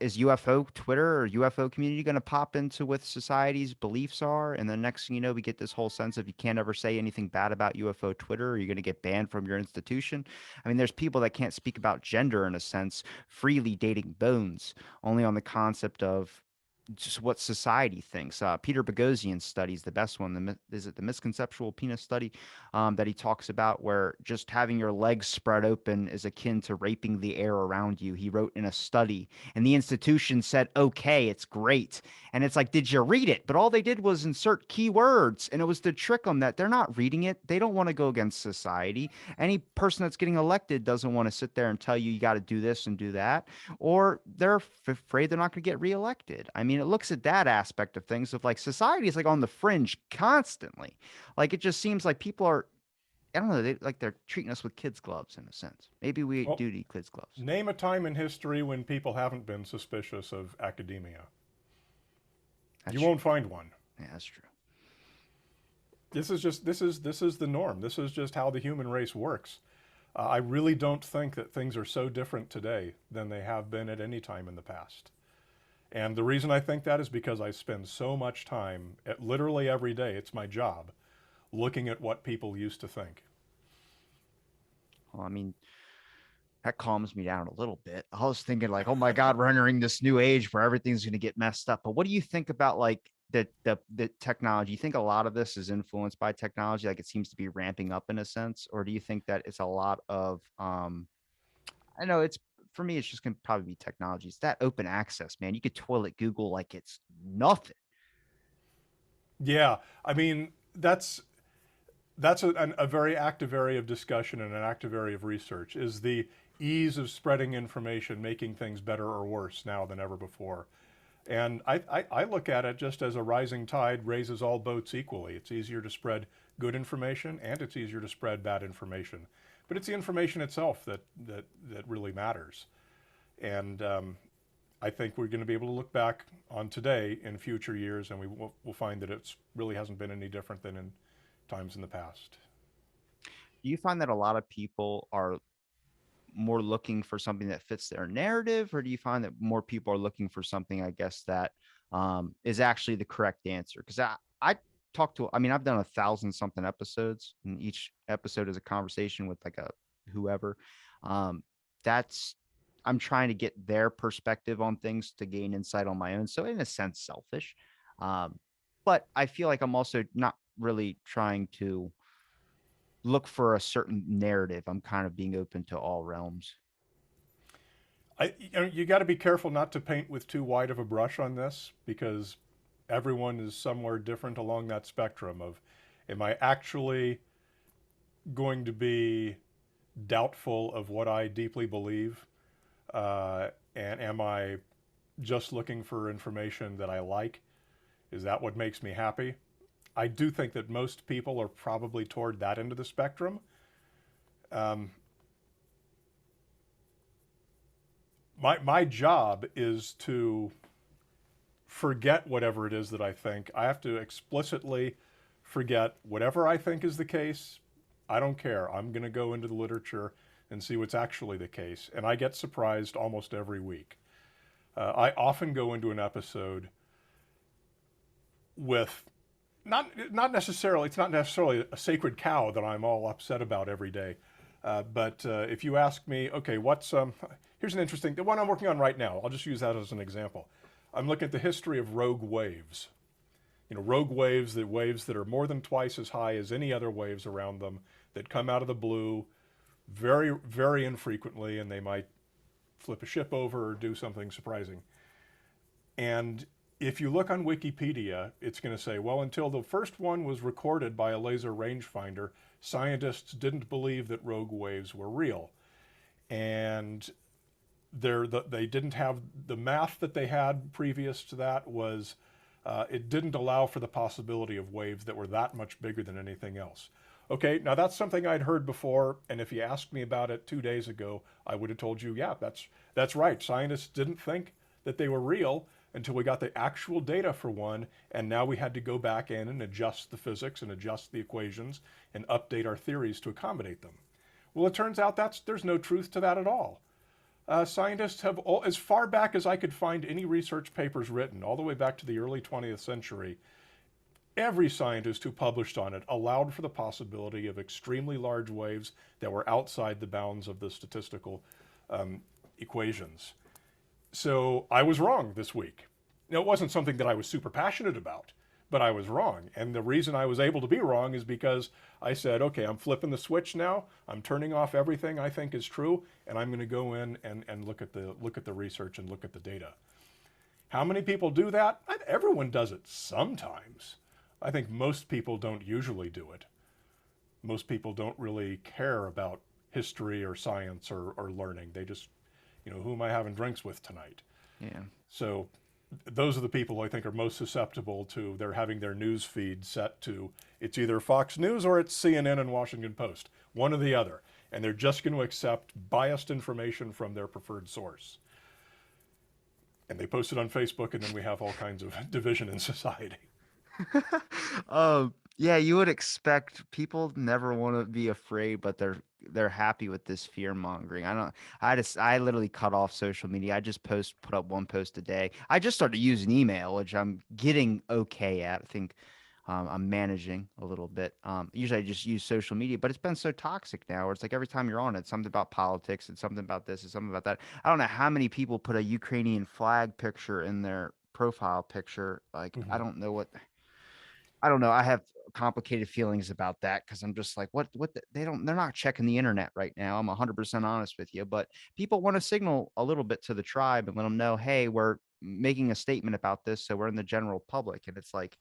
is UFO Twitter or UFO community going to pop into with society's beliefs are, and the next thing you know, we get this whole sense of you can't ever say anything bad about UFO Twitter, or you're going to get banned from your institution. I mean, there's people that can't speak about gender in a sense freely dating bones, only on the concept of just what society thinks. Peter Boghossian's study is the best one. Is it the misconceptual penis study that he talks about, where just having your legs spread open is akin to raping the air around you? He wrote in a study, and the institution said, "Okay, it's great." And it's like, did you read it? But all they did was insert keywords, and it was to trick them that they're not reading it. They don't want to go against society. Any person that's getting elected doesn't want to sit there and tell you you got to do this and do that, or they're afraid they're not going to get reelected. I mean, it looks at that aspect of things of like society is like on the fringe constantly. Like it just seems like people are, I don't know, they're treating us with kids' gloves in a sense. Maybe we Well, do need kids' gloves. name a time in history when people haven't been suspicious of academia. That's You true. won't find one. Yeah, that's true. This is the norm. This is just how the human race works. I really don't think that things are so different today than they have been at any time in the past. And the reason I think that is because I spend so much time, at literally every day, it's my job, looking at what people used to think. Well, I mean, that calms me down a little bit. I was thinking like, oh my God, we're entering this new age where everything's going to get messed up. But what do you think about like the technology? You think a lot of this is influenced by technology, like it seems to be ramping up in a sense, or do you think that it's a lot of I know it's for me, it's just gonna probably be technology. It's that open access, man. You could toilet Google like it's nothing. Yeah, I mean, that's a very active area of discussion and an active area of research is the ease of spreading information making things better or worse now than ever before. And I look at it just as a rising tide raises all boats equally. It's easier to spread good information and it's easier to spread bad information. But it's the information itself that really matters. And I think we're going to be able to look back on today in future years and we'll find that it's really hasn't been any different than in times in the past. Do you find that a lot of people are more looking for something that fits their narrative, or do you find that more people are looking for something, I guess, that is actually the correct answer? Because I talk to, I mean, I've done 1,000 something episodes, and each episode is a conversation with like a whoever. Um, that's I'm trying to get their perspective on things to gain insight on my own. So in a sense, selfish. Um, but I feel like I'm also not really trying to look for a certain narrative. I'm kind of being open to all realms. You got to be careful not to paint with too wide of a brush on this because everyone is somewhere different along that spectrum of, am I actually going to be doubtful of what I deeply believe? And am I just looking for information that I like? Is that what makes me happy? I do think that most people are probably toward that end of the spectrum. Um, my job is to forget whatever it is that I think. I have to explicitly forget whatever I think is the case. I don't care. I'm going to go into the literature and see what's actually the case. And I get surprised almost every week. I often go into an episode with not necessarily, it's not necessarily a sacred cow that I'm all upset about every day. But if you ask me, okay, here's an interesting, the one I'm working on right now, I'll just use that as an example. I'm looking at the history of rogue waves. You know, rogue waves, the waves that are more than twice as high as any other waves around them that come out of the blue very, very infrequently, and they might flip a ship over or do something surprising. And if you look on Wikipedia, it's going to say, well, until the first one was recorded by a laser rangefinder, scientists didn't believe that rogue waves were real. And they didn't have the math that they had previous to that was it didn't allow for the possibility of waves that were that much bigger than anything else. Okay, now that's something I'd heard before, and if you asked me about it 2 days ago, I would have told you, yeah, that's right. Scientists didn't think that they were real until we got the actual data for one, and now we had to go back in and adjust the physics and adjust the equations and update our theories to accommodate them. Well, it turns out there's no truth to that at all. Scientists have, as far back as I could find any research papers written, all the way back to the early 20th century, every scientist who published on it allowed for the possibility of extremely large waves that were outside the bounds of the statistical equations. So I was wrong this week. Now, it wasn't something that I was super passionate about, but I was wrong. And the reason I was able to be wrong is because I said, okay, I'm flipping the switch now. I'm turning off everything I think is true, and I'm going to go in and look at the research and look at the data. How many people do that? Everyone does it sometimes. I think most people don't usually do it. Most people don't really care about history or science or learning. They just, who am I having drinks with tonight? Yeah. So those are the people I think are most susceptible to they're having their news feed set to it's either Fox News or it's CNN and Washington Post, one or the other. And they're just going to accept biased information from their preferred source. And they post it on Facebook, and then we have all kinds of division in society. Yeah, you would expect people never want to be afraid, but they're happy with this fear mongering. I literally cut off social media. I just put up one post a day. I just started using email, which I'm getting okay at. I think I'm managing a little bit. Usually I just use social media, but it's been so toxic now where it's like every time you're on it, something about politics, it's something about this, it's something about that. I don't know how many people put a Ukrainian flag picture in their profile picture. Like, Mm-hmm. I don't know. I have complicated feelings about that because I'm just like, they're not checking the internet right now. I'm 100% honest with you, but people want to signal a little bit to the tribe and let them know, hey, we're making a statement about this. So we're in the general public. And it's like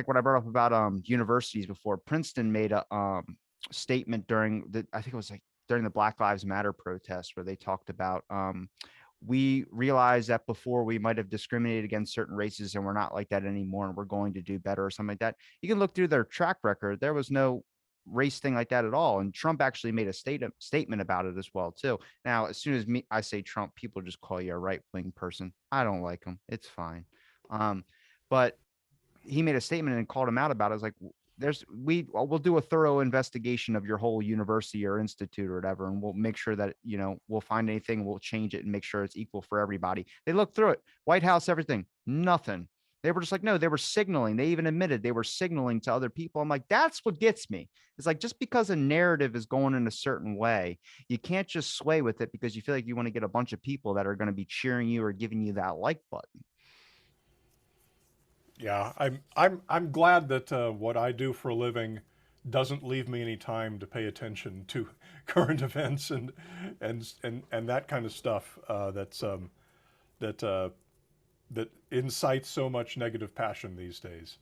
what I brought up about universities before. Princeton made a statement during I think it was like during the Black Lives Matter protest where they talked about we realize that before we might have discriminated against certain races and we're not like that anymore and we're going to do better or something like that. You can look through their track record. There was no race thing like that at all. And Trump actually made a statement about it as well, too. Now, as soon as I say Trump, people just call you a right wing person. I don't like him. It's fine. But he made a statement and called him out about it. I was like, we'll do a thorough investigation of your whole university or institute or whatever, and we'll make sure that we'll find anything, we'll change it and make sure it's equal for everybody. They looked through it, White House, everything, nothing. They were just like, no, they were signaling. They even admitted they were signaling to other people. I'm like, that's what gets me. It's like, just because a narrative is going in a certain way, you can't just sway with it because you feel like you want to get a bunch of people that are going to be cheering you or giving you that like button. Yeah, I'm glad that what I do for a living doesn't leave me any time to pay attention to current events and that kind of stuff that that incites so much negative passion these days.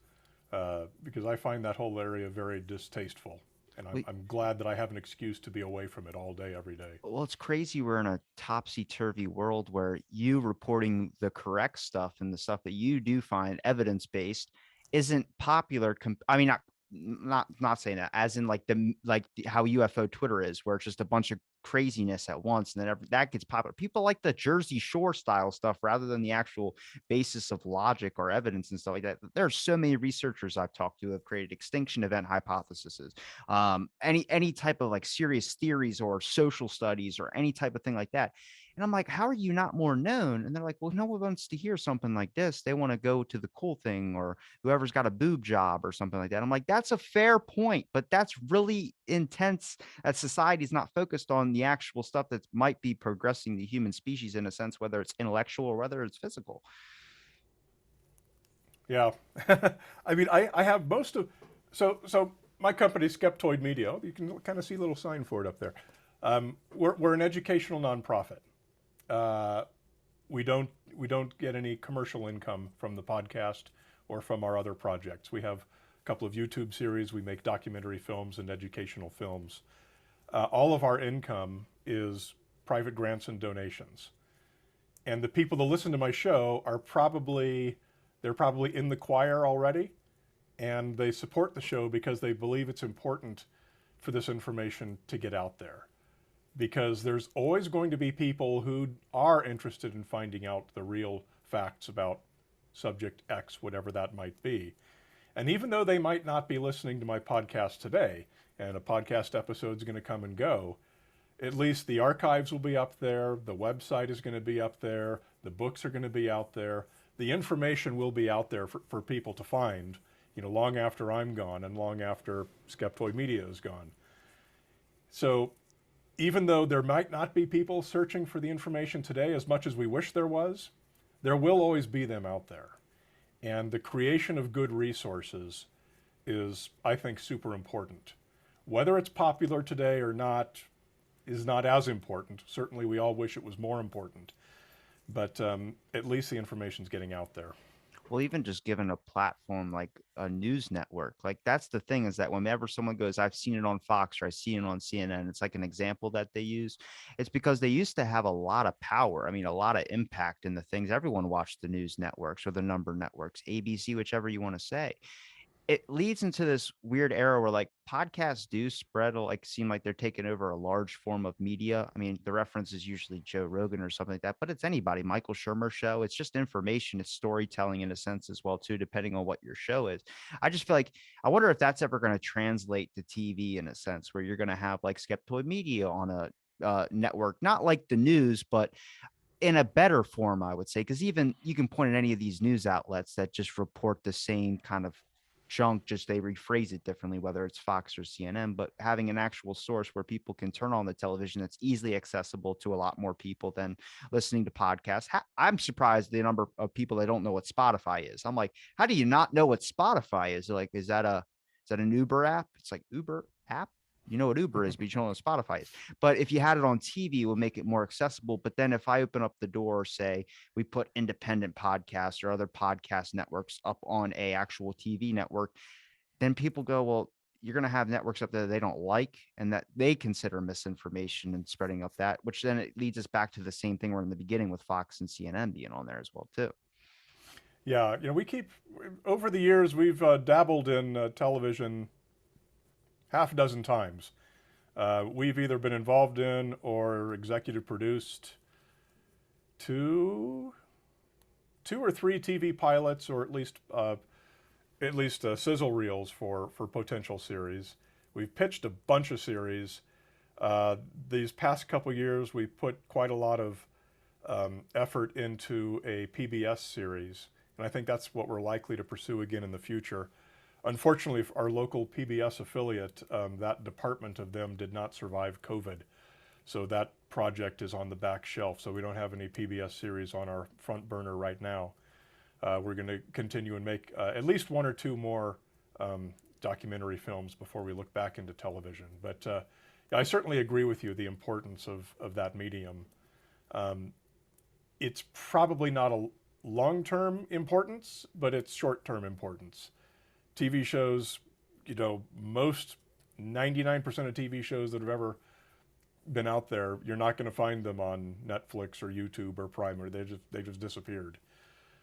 Because I find that whole area very distasteful, and I'm glad that I have an excuse to be away from it all day, every day. Well, it's crazy. We're in a topsy-turvy world where you reporting the correct stuff and the stuff that you do find evidence-based isn't popular. I mean, not saying that as in how UFO Twitter is, where it's just a bunch of craziness at once, and then that gets popular. People like the Jersey Shore style stuff rather than the actual basis of logic or evidence and stuff like that. There are so many researchers I've talked to who have created extinction event hypotheses, any type of like serious theories or social studies or any type of thing like that. And I'm like, how are you not more known? And they're like, well, no one wants to hear something like this. They want to go to the cool thing or whoever's got a boob job or something like that. I'm like, that's a fair point, but that's really intense that society is not focused on the actual stuff that might be progressing the human species in a sense, whether it's intellectual or whether it's physical. Yeah, I mean, I have most of so my company, Skeptoid Media. You can kind of see a little sign for it up there. We're an educational nonprofit. Uh, we don't get any commercial income from the podcast or from our other projects. We have a couple of YouTube series. We make documentary films and educational films. All of our income is private grants and donations. And the people that listen to my show are they're probably in the choir already, and they support the show because they believe it's important for this information to get out there. Because there's always going to be people who are interested in finding out the real facts about subject X, whatever that might be. And even though they might not be listening to my podcast today, and a podcast episode is going to come and go, at least the archives will be up there, the website is going to be up there, the books are going to be out there, the information will be out there for people to find, long after I'm gone and long after Skeptoid Media is gone. So even though there might not be people searching for the information today as much as we wish there was, there will always be them out there. And the creation of good resources is, I think, super important. Whether it's popular today or not is not as important. Certainly we all wish it was more important. But at least the information's getting out there. Well, even just given a platform like a news network, like that's the thing is that whenever someone goes, I've seen it on Fox or I've seen it on CNN, it's like an example that they use. It's because they used to have a lot of power. I mean, a lot of impact in the things. Everyone watched the news networks or the number networks, ABC, whichever you want to say. It leads into this weird era where like podcasts do spread, like seem like they're taking over a large form of media. I mean, the reference is usually Joe Rogan or something like that, but it's anybody, Michael Shermer show. It's just information. It's storytelling in a sense as well, too, depending on what your show is. I just feel like I wonder if that's ever going to translate to TV in a sense where you're going to have like Skeptoid Media on a network, not like the news, but in a better form, I would say, because even you can point at any of these news outlets that just report the same kind of junk, just they rephrase it differently, whether it's Fox or CNN, but having an actual source where people can turn on the television that's easily accessible to a lot more people than listening to podcasts. I'm surprised the number of people that don't know what Spotify is. I'm like, how do you not know what Spotify is? They're like, is that an Uber app? It's like Uber app. You know what Uber is, but you don't know what Spotify is. But if you had it on TV, it would make it more accessible. But then if I open up the door, say we put independent podcasts or other podcast networks up on a actual TV network, then people go, well, you're going to have networks up there that they don't like and that they consider misinformation and spreading up that, which then it leads us back to the same thing we're in the beginning with Fox and CNN being on there as well too. Yeah, we keep over the years we've dabbled in television half a dozen times. We've either been involved in or executive produced two, two or three TV pilots, or at least sizzle reels for potential series. We've pitched a bunch of series. These past couple years, we put quite a lot of effort into a PBS series, and I think that's what we're likely to pursue again in the future. Unfortunately, our local PBS affiliate, that department of them did not survive COVID. So that project is on the back shelf. So we don't have any PBS series on our front burner right now. We're going to continue and make at least one or two more documentary films before we look back into television. But I certainly agree with you, the importance of that medium. It's probably not a long-term importance, but it's short-term importance. TV shows, most 99% of TV shows that have ever been out there, you're not going to find them on Netflix or YouTube or Prime, or they just disappeared.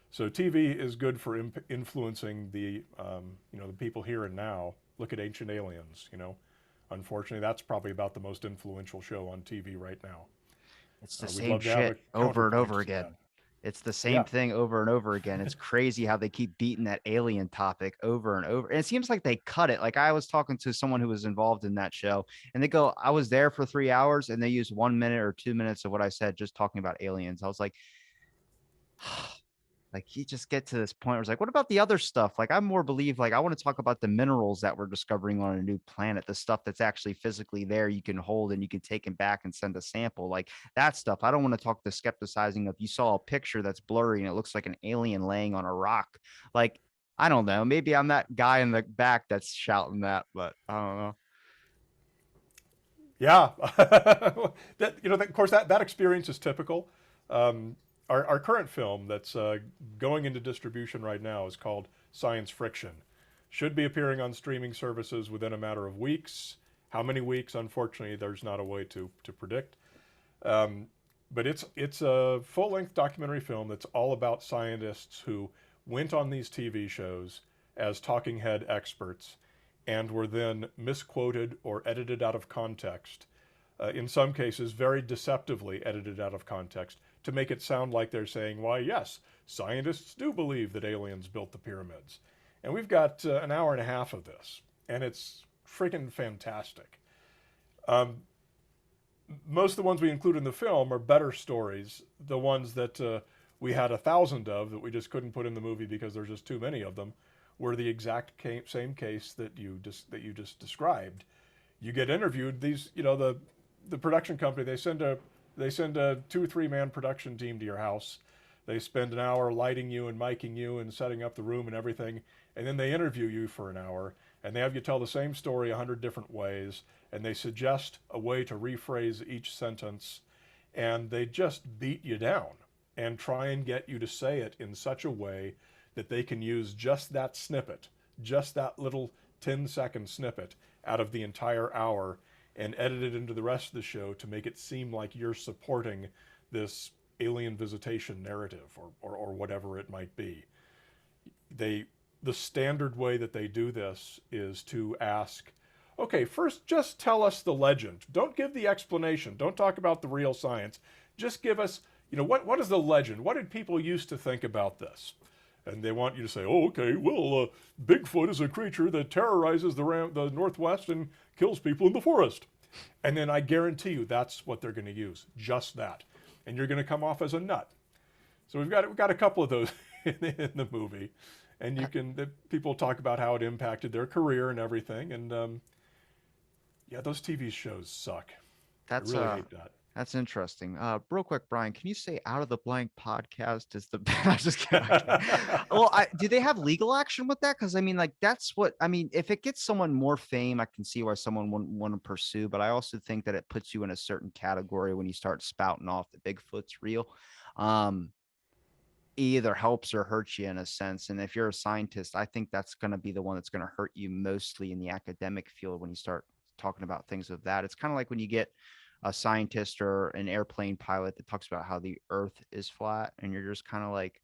So TV is good for influencing the the people here and now. Look at Ancient Aliens. Unfortunately, that's probably about the most influential show on TV right now. It's the We'd same love to have shit a over and counterpoint over to again. that. It's the same Yeah. thing over and over again. It's crazy how they keep beating that alien topic over and over. And it seems like they cut it. Like I was talking to someone who was involved in that show, and they go, I was there for 3 hours and they used 1 minute or 2 minutes of what I said just talking about aliens. I was like you just get to this point where it's like, what about the other stuff? Like I more believe, like I want to talk about the minerals that we're discovering on a new planet, the stuff that's actually physically there you can hold and you can take them back and send a sample, like that stuff. I don't want to talk the skepticizing of you saw a picture that's blurry and it looks like an alien laying on a rock. Like I don't know, maybe I'm that guy in the back that's shouting that, but I don't know. Yeah, of course, that experience is typical. Um, our current film that's going into distribution right now is called Science Friction. Should be appearing on streaming services within a matter of weeks. How many weeks? Unfortunately, there's not a way to predict. Um, but it's a full-length documentary film that's all about scientists who went on these TV shows as talking head experts and were then misquoted or edited out of context. In some cases, very deceptively edited out of context to make it sound like they're saying, why, yes, scientists do believe that aliens built the pyramids. And we've got an hour and a half of this, and it's freaking fantastic. Um, Most of the ones we include in the film are better stories. The ones that we had 1,000 of that we just couldn't put in the movie because there's just too many of them were the exact same case that you just described. You get interviewed. The production company, they send a 2 or 3 man production team to your house. They spend an hour lighting you and miking you and setting up the room and everything, and then they interview you for an hour, and they have you tell the same story 100 different ways, and they suggest a way to rephrase each sentence, and they just beat you down and try and get you to say it in such a way that they can use just that snippet, just that little 10-second snippet out of the entire hour and edit it into the rest of the show to make it seem like you're supporting this alien visitation narrative or whatever it might be. The standard way that they do this is to ask, okay, first just tell us the legend. Don't give the explanation. Don't talk about the real science. Just give us, what is the legend? What did people used to think about this? And they want you to say, oh, okay, well, Bigfoot is a creature that terrorizes the Northwest and kills people in the forest. And then I guarantee you that's what they're going to use, just that. And you're going to come off as a nut. So we've got a couple of those in the movie. And people talk about how it impacted their career and everything. And yeah, those TV shows suck. That's I really hate that. That's interesting. Real quick, Brian, can you say Out of the Blank podcast is the I'm just kidding. Well, do they have legal action with that? Because I mean, like that's what I mean. If it gets someone more fame, I can see why someone wouldn't want to pursue. But I also think that it puts you in a certain category when you start spouting off the Bigfoot's real. Um, either helps or hurts you in a sense. And if you're a scientist, I think that's going to be the one that's going to hurt you mostly in the academic field when you start talking about things of that. It's kind of like when you get a scientist or an airplane pilot that talks about how the earth is flat, and you're just kind of like,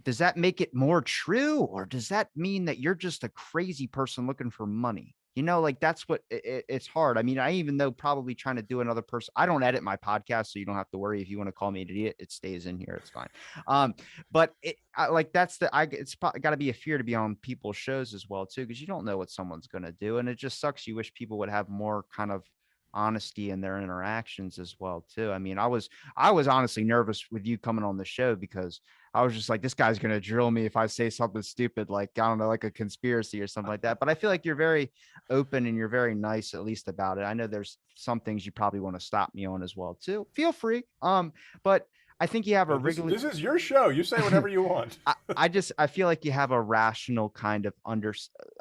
does that make it more true, or does that mean that you're just a crazy person looking for money? You know, like that's what it's hard. I mean, I even though probably trying to do another person, I don't edit my podcast, so you don't have to worry if you want to call me an idiot. It stays in here. It's fine. But like that's it's got to be a fear to be on people's shows as well too, because you don't know what someone's going to do, and it just sucks. You wish people would have more kind of honesty in their interactions as well too. I mean, I was honestly nervous with you coming on the show because I was just like, this guy's going to drill me if I say something stupid, like, I don't know, like a conspiracy or something like that. But I feel like you're very open and you're very nice, at least about it. I know there's some things you probably want to stop me on as well, too. Feel free. But I think you have a regular. This is your show. You say whatever you want. I feel like you have a rational kind of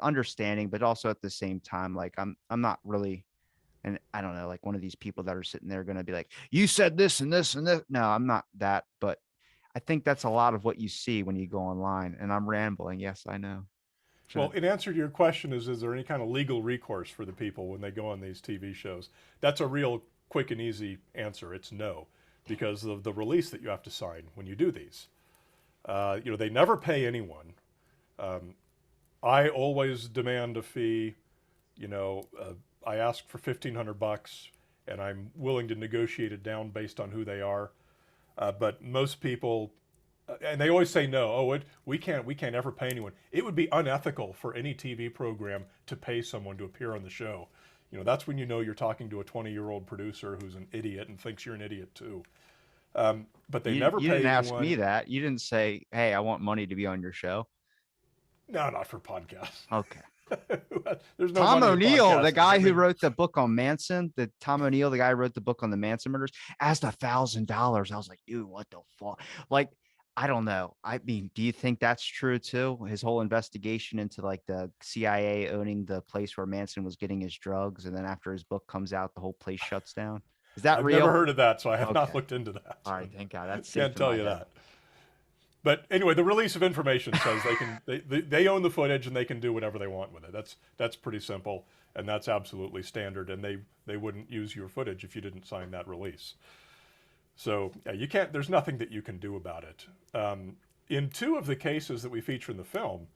understanding, but also at the same time, like I'm not really, and I don't know, like one of these people that are sitting there going to be like, you said this and this and this. No, I'm not that, but I think that's a lot of what you see when you go online, and I'm rambling. Yes, I know. Well, in answer to your question is there any kind of legal recourse for the people when they go on these TV shows? That's a real quick and easy answer. It's no, because of the release that you have to sign when you do these. They never pay anyone. I always demand a fee. I ask for $1,500, and I'm willing to negotiate it down based on who they are. But most people, and they always say no. Oh, we can't ever pay anyone. It would be unethical for any TV program to pay someone to appear on the show. That's when you know you're talking to a 20-year-old producer who's an idiot and thinks you're an idiot too. But they never You pay didn't ask anyone. me that. You didn't say, "Hey, I want money to be on your show." No, not for podcasts. Okay. There's no Tom money in O'Neill, the podcasts. guy who wrote the book on Manson, Tom O'Neill, the guy who wrote the book on the Manson murders, asked $1,000. I was like, dude, what the fuck? Like, I don't know. I mean, do you think that's true too? His whole investigation into like the CIA owning the place where Manson was getting his drugs, and then after his book comes out, the whole place shuts down. Is that I've never real? heard of that, so I have not Okay. looked into that. All right. Thank God. That's Can't safe in tell my you head. that. But anyway, the release of information says they own the footage and they can do whatever they want with it. That's pretty simple, and that's absolutely standard. And they wouldn't use your footage if you didn't sign that release. So yeah, you can't. There's nothing that you can do about it. In two of the cases that we feature in the film,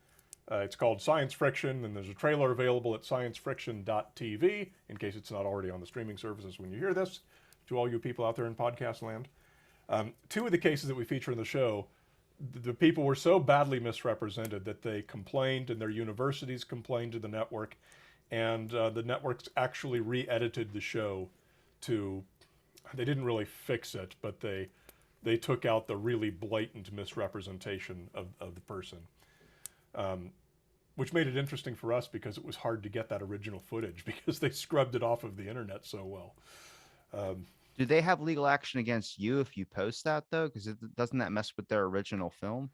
it's called Science Friction, and there's a trailer available at sciencefriction.tv in case it's not already on the streaming services when you hear this. To all you people out there in podcast land, two of the cases that we feature in the show, the people were so badly misrepresented that they complained, and their universities complained to the network, and the networks actually re-edited the show to. They didn't really fix it, but they took out the really blatant misrepresentation of the person, which made it interesting for us because it was hard to get that original footage because they scrubbed it off of the internet so well. Do they have legal action against you if you post that though? Because doesn't that mess with their original film?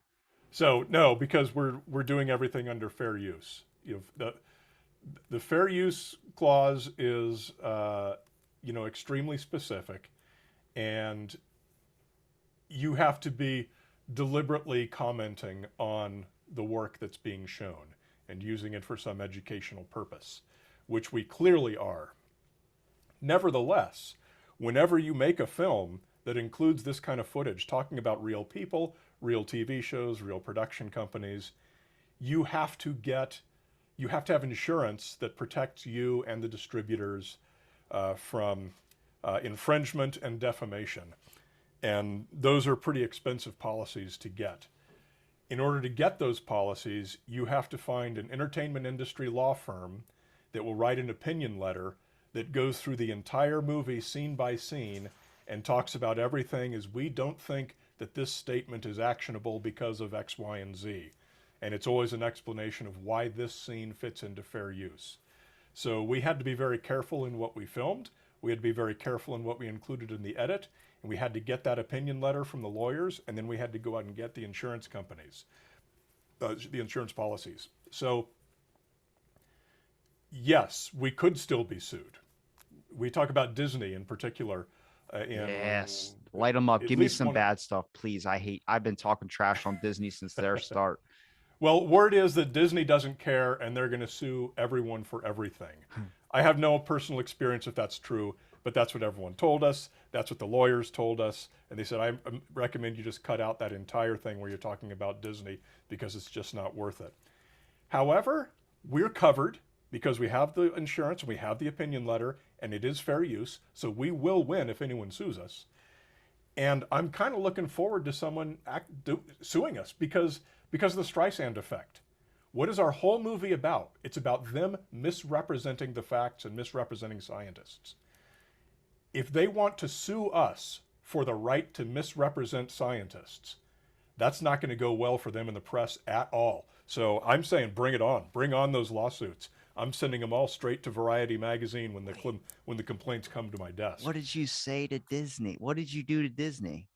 So no, because we're doing everything under fair use. The fair use clause is extremely specific, and you have to be deliberately commenting on the work that's being shown and using it for some educational purpose, which we clearly are. Nevertheless, whenever you make a film that includes this kind of footage, talking about real people, real TV shows, real production companies, you have to have insurance that protects you and the distributors from infringement and defamation. And those are pretty expensive policies to get. In order to get those policies, you have to find an entertainment industry law firm that will write an opinion letter that goes through the entire movie scene by scene and talks about everything as we don't think that this statement is actionable because of X, Y, and Z. And it's always an explanation of why this scene fits into fair use. So we had to be very careful in what we filmed. We had to be very careful in what we included in the edit. And we had to get that opinion letter from the lawyers, and then we had to go out and get the insurance companies, the insurance policies. So yes, we could still be sued. We talk about Disney in particular. in Yes. Light them up. at Give me least some one. bad stuff, please. I've been talking trash on Disney since their start. Well, word is that Disney doesn't care and they're going to sue everyone for everything. I have no personal experience if that's true, but that's what everyone told us. That's what the lawyers told us. And they said, I recommend you just cut out that entire thing where you're talking about Disney because it's just not worth it. However, we're covered because we have the insurance and we have the opinion letter and it is fair use. So we will win if anyone sues us. And I'm kind of looking forward to someone suing us because of the Streisand effect. What is our whole movie about? It's about them misrepresenting the facts and misrepresenting scientists. If they want to sue us for the right to misrepresent scientists, that's not going to go well for them in the press at all. So I'm saying bring it on. Bring on those lawsuits. I'm sending them all straight to Variety magazine when the complaints come to my desk. What did you say to Disney? What did you do to Disney?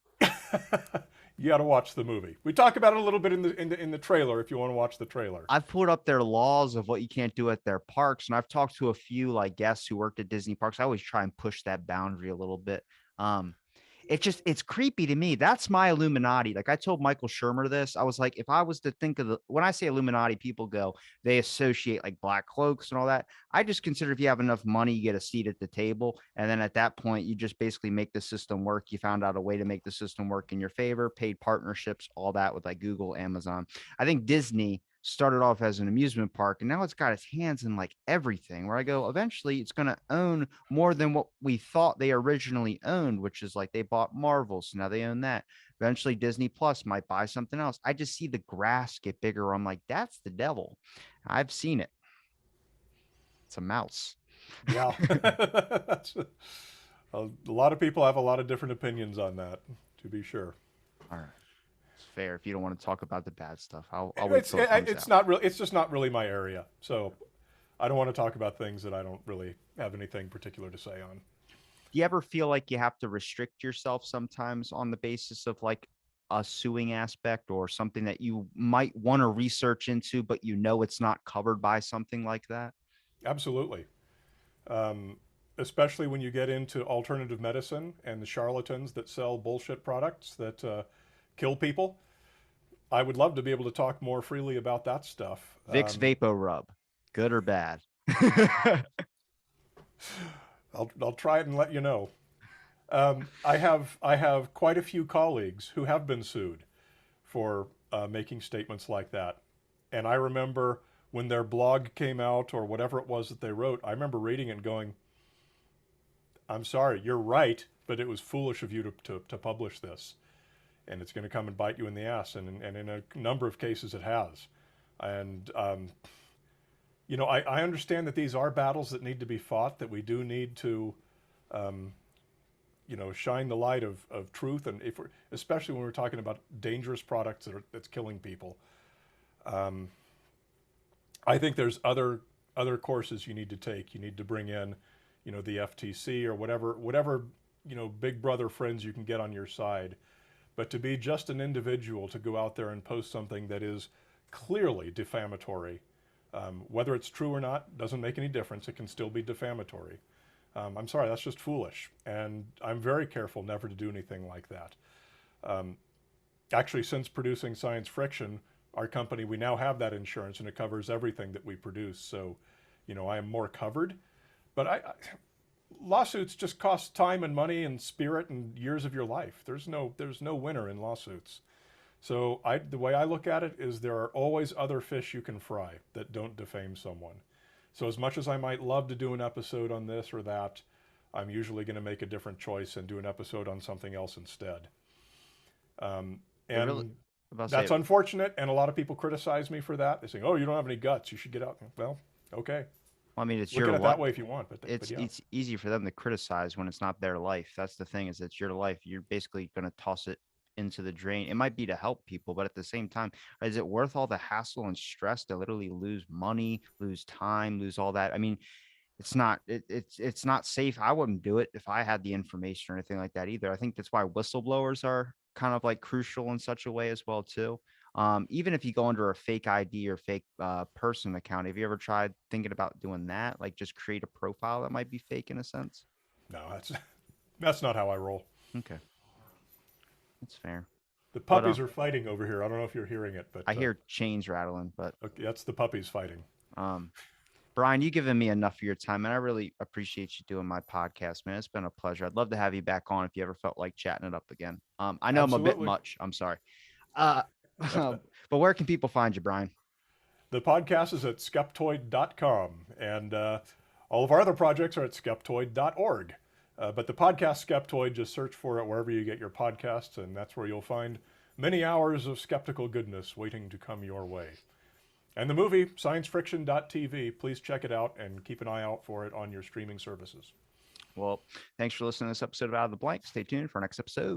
You got to watch the movie. We talk about it a little bit in the trailer if you want to watch the trailer. I've pulled up their laws of what you can't do at their parks, and I've talked to a few like guests who worked at Disney parks. I always try and push that boundary a little bit. It's creepy to me. That's my Illuminati. Like I told Michael Shermer this. I was like, if I was to think of when I say Illuminati, people go, they associate like black cloaks and all that. I just consider if you have enough money, you get a seat at the table. And then at that point, you just basically make the system work. You found out a way to make the system work in your favor, paid partnerships, all that with like Google, Amazon. I think Disney started off as an amusement park and now it's got its hands in like everything where I go, eventually it's going to own more than what we thought they originally owned, which is like they bought Marvel. So now they own that. Eventually Disney Plus might buy something else. I just see the grass get bigger. I'm like, that's the devil. I've seen it. It's a mouse. Yeah. A lot of people have a lot of different opinions on that, to be sure. All right. It's fair. If you don't want to talk about the bad stuff, I'll wait till it comes It's out. not really. It's just not really my area. So I don't want to talk about things that I don't really have anything particular to say on. Do you ever feel like you have to restrict yourself sometimes on the basis of like a suing aspect or something that you might want to research into, but you know it's not covered by something like that? Absolutely. Um, Especially when you get into alternative medicine and the charlatans that sell bullshit products that kill people. I would love to be able to talk more freely about that stuff. Vicks Vapo Rub, good or bad? I'll try it and let you know. I have quite a few colleagues who have been sued for making statements like that, and I remember when their blog came out or whatever it was that they wrote. I remember reading it and going, "I'm sorry, you're right, but it was foolish of you to publish this, and it's going to come and bite you in the ass." And in a number of cases, it has. And I understand that these are battles that need to be fought. That we do need to um, shine the light of truth, and especially when we're talking about dangerous products that's killing people. Um, I think there's other courses you need to take. You need to bring in, the FTC or whatever big brother friends you can get on your side. But to be just an individual to go out there and post something that is clearly defamatory, whether it's true or not, doesn't make any difference. It can still be defamatory. I'm sorry, that's just foolish. And I'm very careful never to do anything like that. Um, Actually, since producing Science Friction, our company, we now have that insurance and it covers everything that we produce. So, I am more covered. But lawsuits just cost time and money and spirit and years of your life. There's no winner in lawsuits. So the way I look at it is there are always other fish you can fry that don't defame someone. So as much as I might love to do an episode on this or that, I'm usually going to make a different choice and do an episode on something else instead. It really, And about to say, that's unfortunate, and a lot of people criticize me for that. They say, "Oh, you don't have any guts. You should get out." Well, okay. I mean, it's Look your at it that life. way if you want, but It's yeah, it's easy for them to criticize when it's not their life. That's the thing, is it's your life. You're basically going to toss it into the drain. It might be to help people, but at the same time, is it worth all the hassle and stress to literally lose money, lose time, lose all that? I mean, it's not it's not safe. I wouldn't do it if I had the information or anything like that either. I think that's why whistleblowers are kind of like crucial in such a way as well too. Even if you go under a fake ID or fake person account, have you ever tried thinking about doing that? Like just create a profile that might be fake in a sense? no, that's That's not how I roll. Okay, that's fair. The But puppies are fighting over here. I don't know if you're hearing it, but I hear chains rattling. But okay, that's the puppies fighting. um, Brian, you've given me enough of your time, and I really appreciate you doing my podcast, man. It's been a pleasure. I'd love to have you back on if you ever felt like chatting it up again. I know I'm a bit Absolutely. much. I'm sorry. Uh, but where can people find you, Brian? The podcast is at skeptoid.com, and all of our other projects are at skeptoid.org. But the podcast Skeptoid, just search for it wherever you get your podcasts, and that's where you'll find many hours of skeptical goodness waiting to come your way. And the movie, sciencefriction.tv, please check it out and keep an eye out for it on your streaming services. Well, thanks for listening to this episode of Out of the Blank. Stay tuned for our next episode.